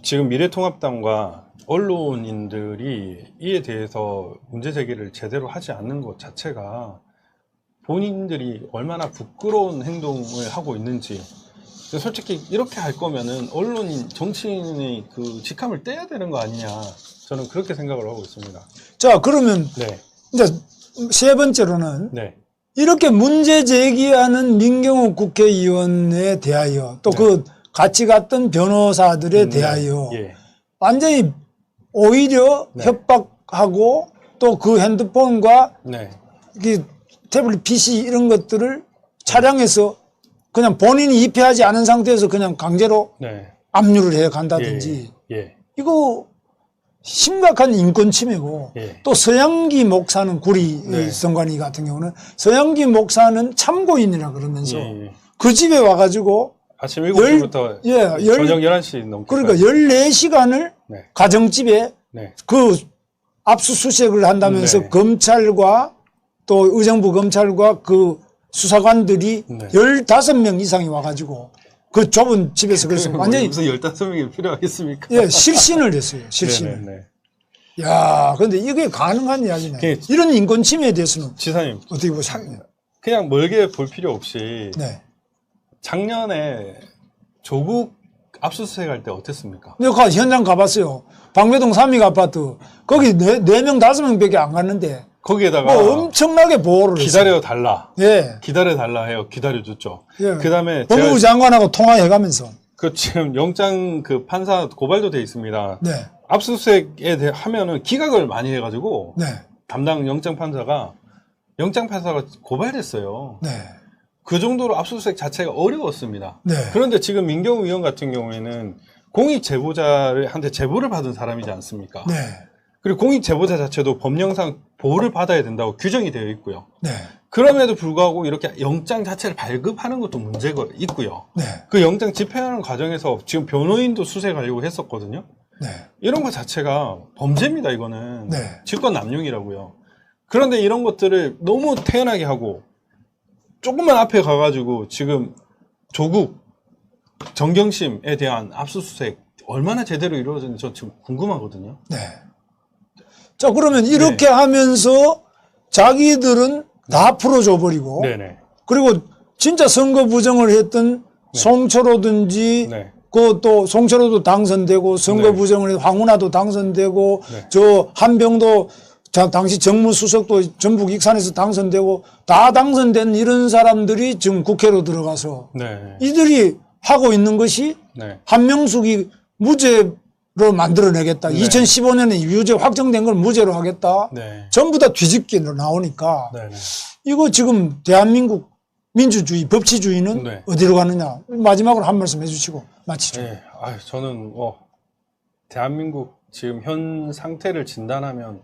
지금 미래통합당과 언론인들이 이에 대해서 문제 제기를 제대로 하지 않는 것 자체가 본인들이 얼마나 부끄러운 행동을 하고 있는지. 솔직히 이렇게 할 거면은 언론인, 정치인의 그 직함을 떼야 되는 거 아니냐. 저는 그렇게 생각을 하고 있습니다. 자, 그러면 네. 이제 세 번째로는 네. 이렇게 문제 제기하는 민경욱 국회의원에 대하여 또 네. 그 같이 갔던 변호사들에 대하여 예. 완전히 오히려 네. 협박하고 또 그 핸드폰과 네. 이 태블릿 PC 이런 것들을 차량에서 그냥 본인이 입회하지 않은 상태에서 그냥 강제로 네. 압류를 해 간다든지 예. 이거 심각한 인권 침해고 예. 또 서양기 목사는 구리 네. 선관위 같은 경우는 서양기 목사는 참고인이라 그러면서 예. 그 집에 와가지고 아침 7시부터 저녁 11시 넘게. 그러니까 14시간을 네. 가정집에 네. 그 압수수색을 한다면서 네. 검찰과 또 의정부 검찰과 그 수사관들이 네. 15명 이상이 와가지고 그 좁은 집에서 그래서 완전히 무슨 15명이 필요하겠습니까? 예, 실신을 했어요. 실신을. 네네. 야, 근데 이게 가능한 이야기네. 그게- 이런 인권 침해에 대해서는 지사님, 어떻게 보십니까? 그냥 멀게 볼 필요 없이 네. 작년에 조국 압수수색 할 때 어땠습니까? 내가 현장 가봤어요. 방배동 삼익 아파트. 거기 4명, 5명밖에 안 갔는데 거기에다가 뭐 엄청나게 보호를 했어요. 기다려 달라. 예. 기다려 달라 해요. 기다려줬죠. 예. 그다음에 법무부 제가 장관하고 통화해가면서. 그 지금 영장 그 판사 고발도 돼 있습니다. 네. 압수수색에 대해 하면은 기각을 많이 해가지고 네. 담당 영장 판사가 고발됐어요. 네. 그 정도로 압수수색 자체가 어려웠습니다. 네. 그런데 지금 민경우 의원 같은 경우에는 공익 제보자한테 제보를 받은 사람이지 않습니까? 네. 그리고 공익 제보자 자체도 법령상 보호를 받아야 된다고 규정이 되어 있고요. 네. 그럼에도 불구하고 이렇게 영장 자체를 발급하는 것도 문제가 있고요. 네. 그 영장 집행하는 과정에서 지금 변호인도 수색하려고 했었거든요. 네. 이런 것 자체가 범죄입니다, 이거는. 네. 직권남용이라고요. 그런데 이런 것들을 너무 태연하게 하고 조금만 앞에 가가지고 지금 조국, 정경심에 대한 압수수색 얼마나 제대로 이루어졌는지 저 지금 궁금하거든요. 네. 자, 그러면 이렇게 하면서 자기들은 다 풀어줘 버리고 네네. 그리고 진짜 선거 부정을 했던 송철호든지 네. 그 또 송철호도 당선되고 선거 네. 부정을 해서 황운하도 당선되고 네. 저 한병도 당시 정무수석도 전북 익산에서 당선되고 다 당선된 이런 사람들이 지금 국회로 들어가서 네. 이들이 하고 있는 것이 네. 한명숙이 무죄로 만들어내겠다. 네. 2015년에 유죄 확정된 걸 무죄로 하겠다. 네. 전부 다 뒤집기로 나오니까 네네. 이거 지금 대한민국 민주주의, 법치주의는 네. 어디로 가느냐. 마지막으로 한 말씀 해주시고 마치죠. 네. 저는 대한민국 지금 현 상태를 진단하면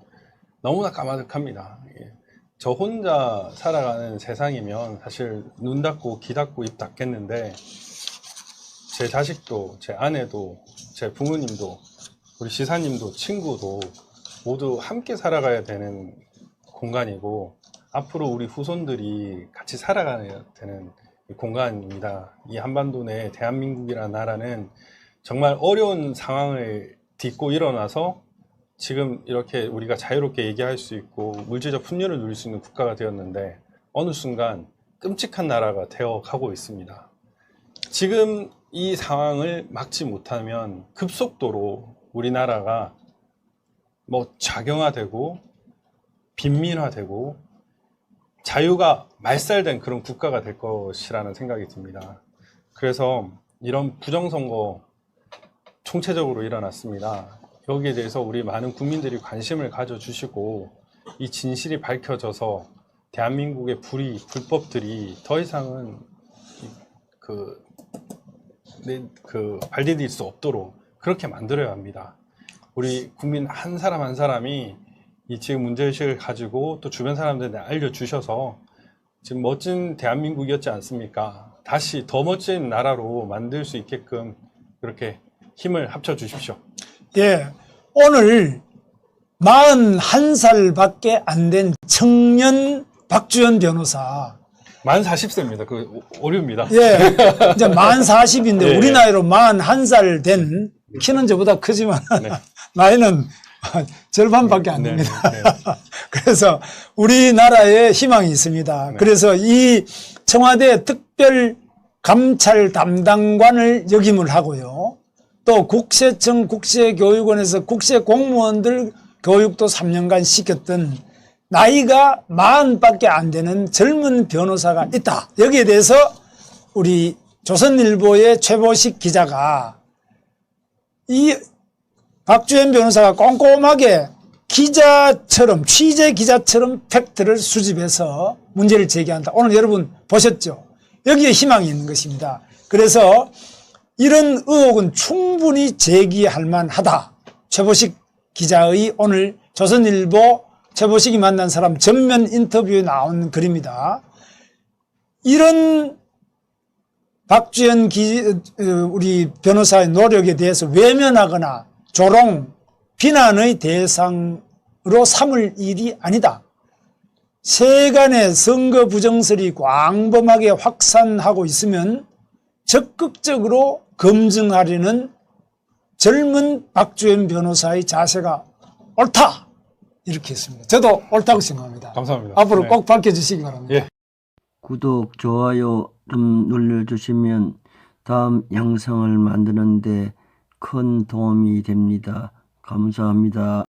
너무나 까마득합니다. 예. 저 혼자 살아가는 세상이면 사실 눈 닫고 귀 닫고 입 닫겠는데 제 자식도 제 아내도 제 부모님도 우리 시사님도 친구도 모두 함께 살아가야 되는 공간이고 앞으로 우리 후손들이 같이 살아가야 되는 공간입니다. 이 한반도 내 대한민국이라는 나라는 정말 어려운 상황을 딛고 일어나서 지금 이렇게 우리가 자유롭게 얘기할 수 있고 물질적 풍요를 누릴 수 있는 국가가 되었는데 어느 순간 끔찍한 나라가 되어 가고 있습니다. 지금 이 상황을 막지 못하면 급속도로 우리나라가 좌경화되고 빈민화되고 자유가 말살된 그런 국가가 될 것이라는 생각이 듭니다. 그래서 이런 부정선거 총체적으로 일어났습니다. 여기에 대해서 우리 많은 국민들이 관심을 가져주시고 이 진실이 밝혀져서 대한민국의 불법들이 더 이상은 발디딜 수 없도록 그렇게 만들어야 합니다. 우리 국민 한 사람 한 사람이 이 지금 문제의식을 가지고 또 주변 사람들한테 알려주셔서 지금 멋진 대한민국이었지 않습니까? 다시 더 멋진 나라로 만들 수 있게끔 그렇게 힘을 합쳐 주십시오. 예. 오늘 41살밖에 안 된 청년 박주연 변호사. 만 40세입니다. 그 오류입니다. 예. 이제 만 40인데 예. 우리 나이로 41살 된 키는 저보다 크지만 네. 나이는 절반밖에 안 네, 됩니다. 네, 네. 그래서 우리나라에 희망이 있습니다. 네. 그래서 이 청와대 특별 감찰 담당관을 역임을 하고요. 또 국세청 국세교육원에서 국세공무원들 교육도 3년간 시켰던 나이가 40밖에 안 되는 젊은 변호사가 있다. 여기에 대해서 우리 조선일보의 최보식 기자가 이 박주연 변호사가 꼼꼼하게 기자처럼 취재 기자처럼 팩트를 수집해서 문제를 제기한다. 오늘 여러분 보셨죠? 여기에 희망이 있는 것입니다. 그래서 이런 의혹은 충분히 제기할 만하다. 최보식 기자의 오늘 조선일보 최보식이 만난 사람 전면 인터뷰에 나온 글입니다. 이런 박주연 우리 변호사의 노력에 대해서 외면하거나 조롱, 비난의 대상으로 삼을 일이 아니다. 세간의 선거 부정설이 광범하게 확산하고 있으면 적극적으로 검증하려는 젊은 박주연 변호사의 자세가 옳다. 이렇게 했습니다. 저도 옳다고 생각합니다. 감사합니다. 앞으로 네. 꼭 밝혀주시기 바랍니다. 예. 구독, 좋아요 좀 눌러주시면 다음 영상을 만드는데 큰 도움이 됩니다. 감사합니다.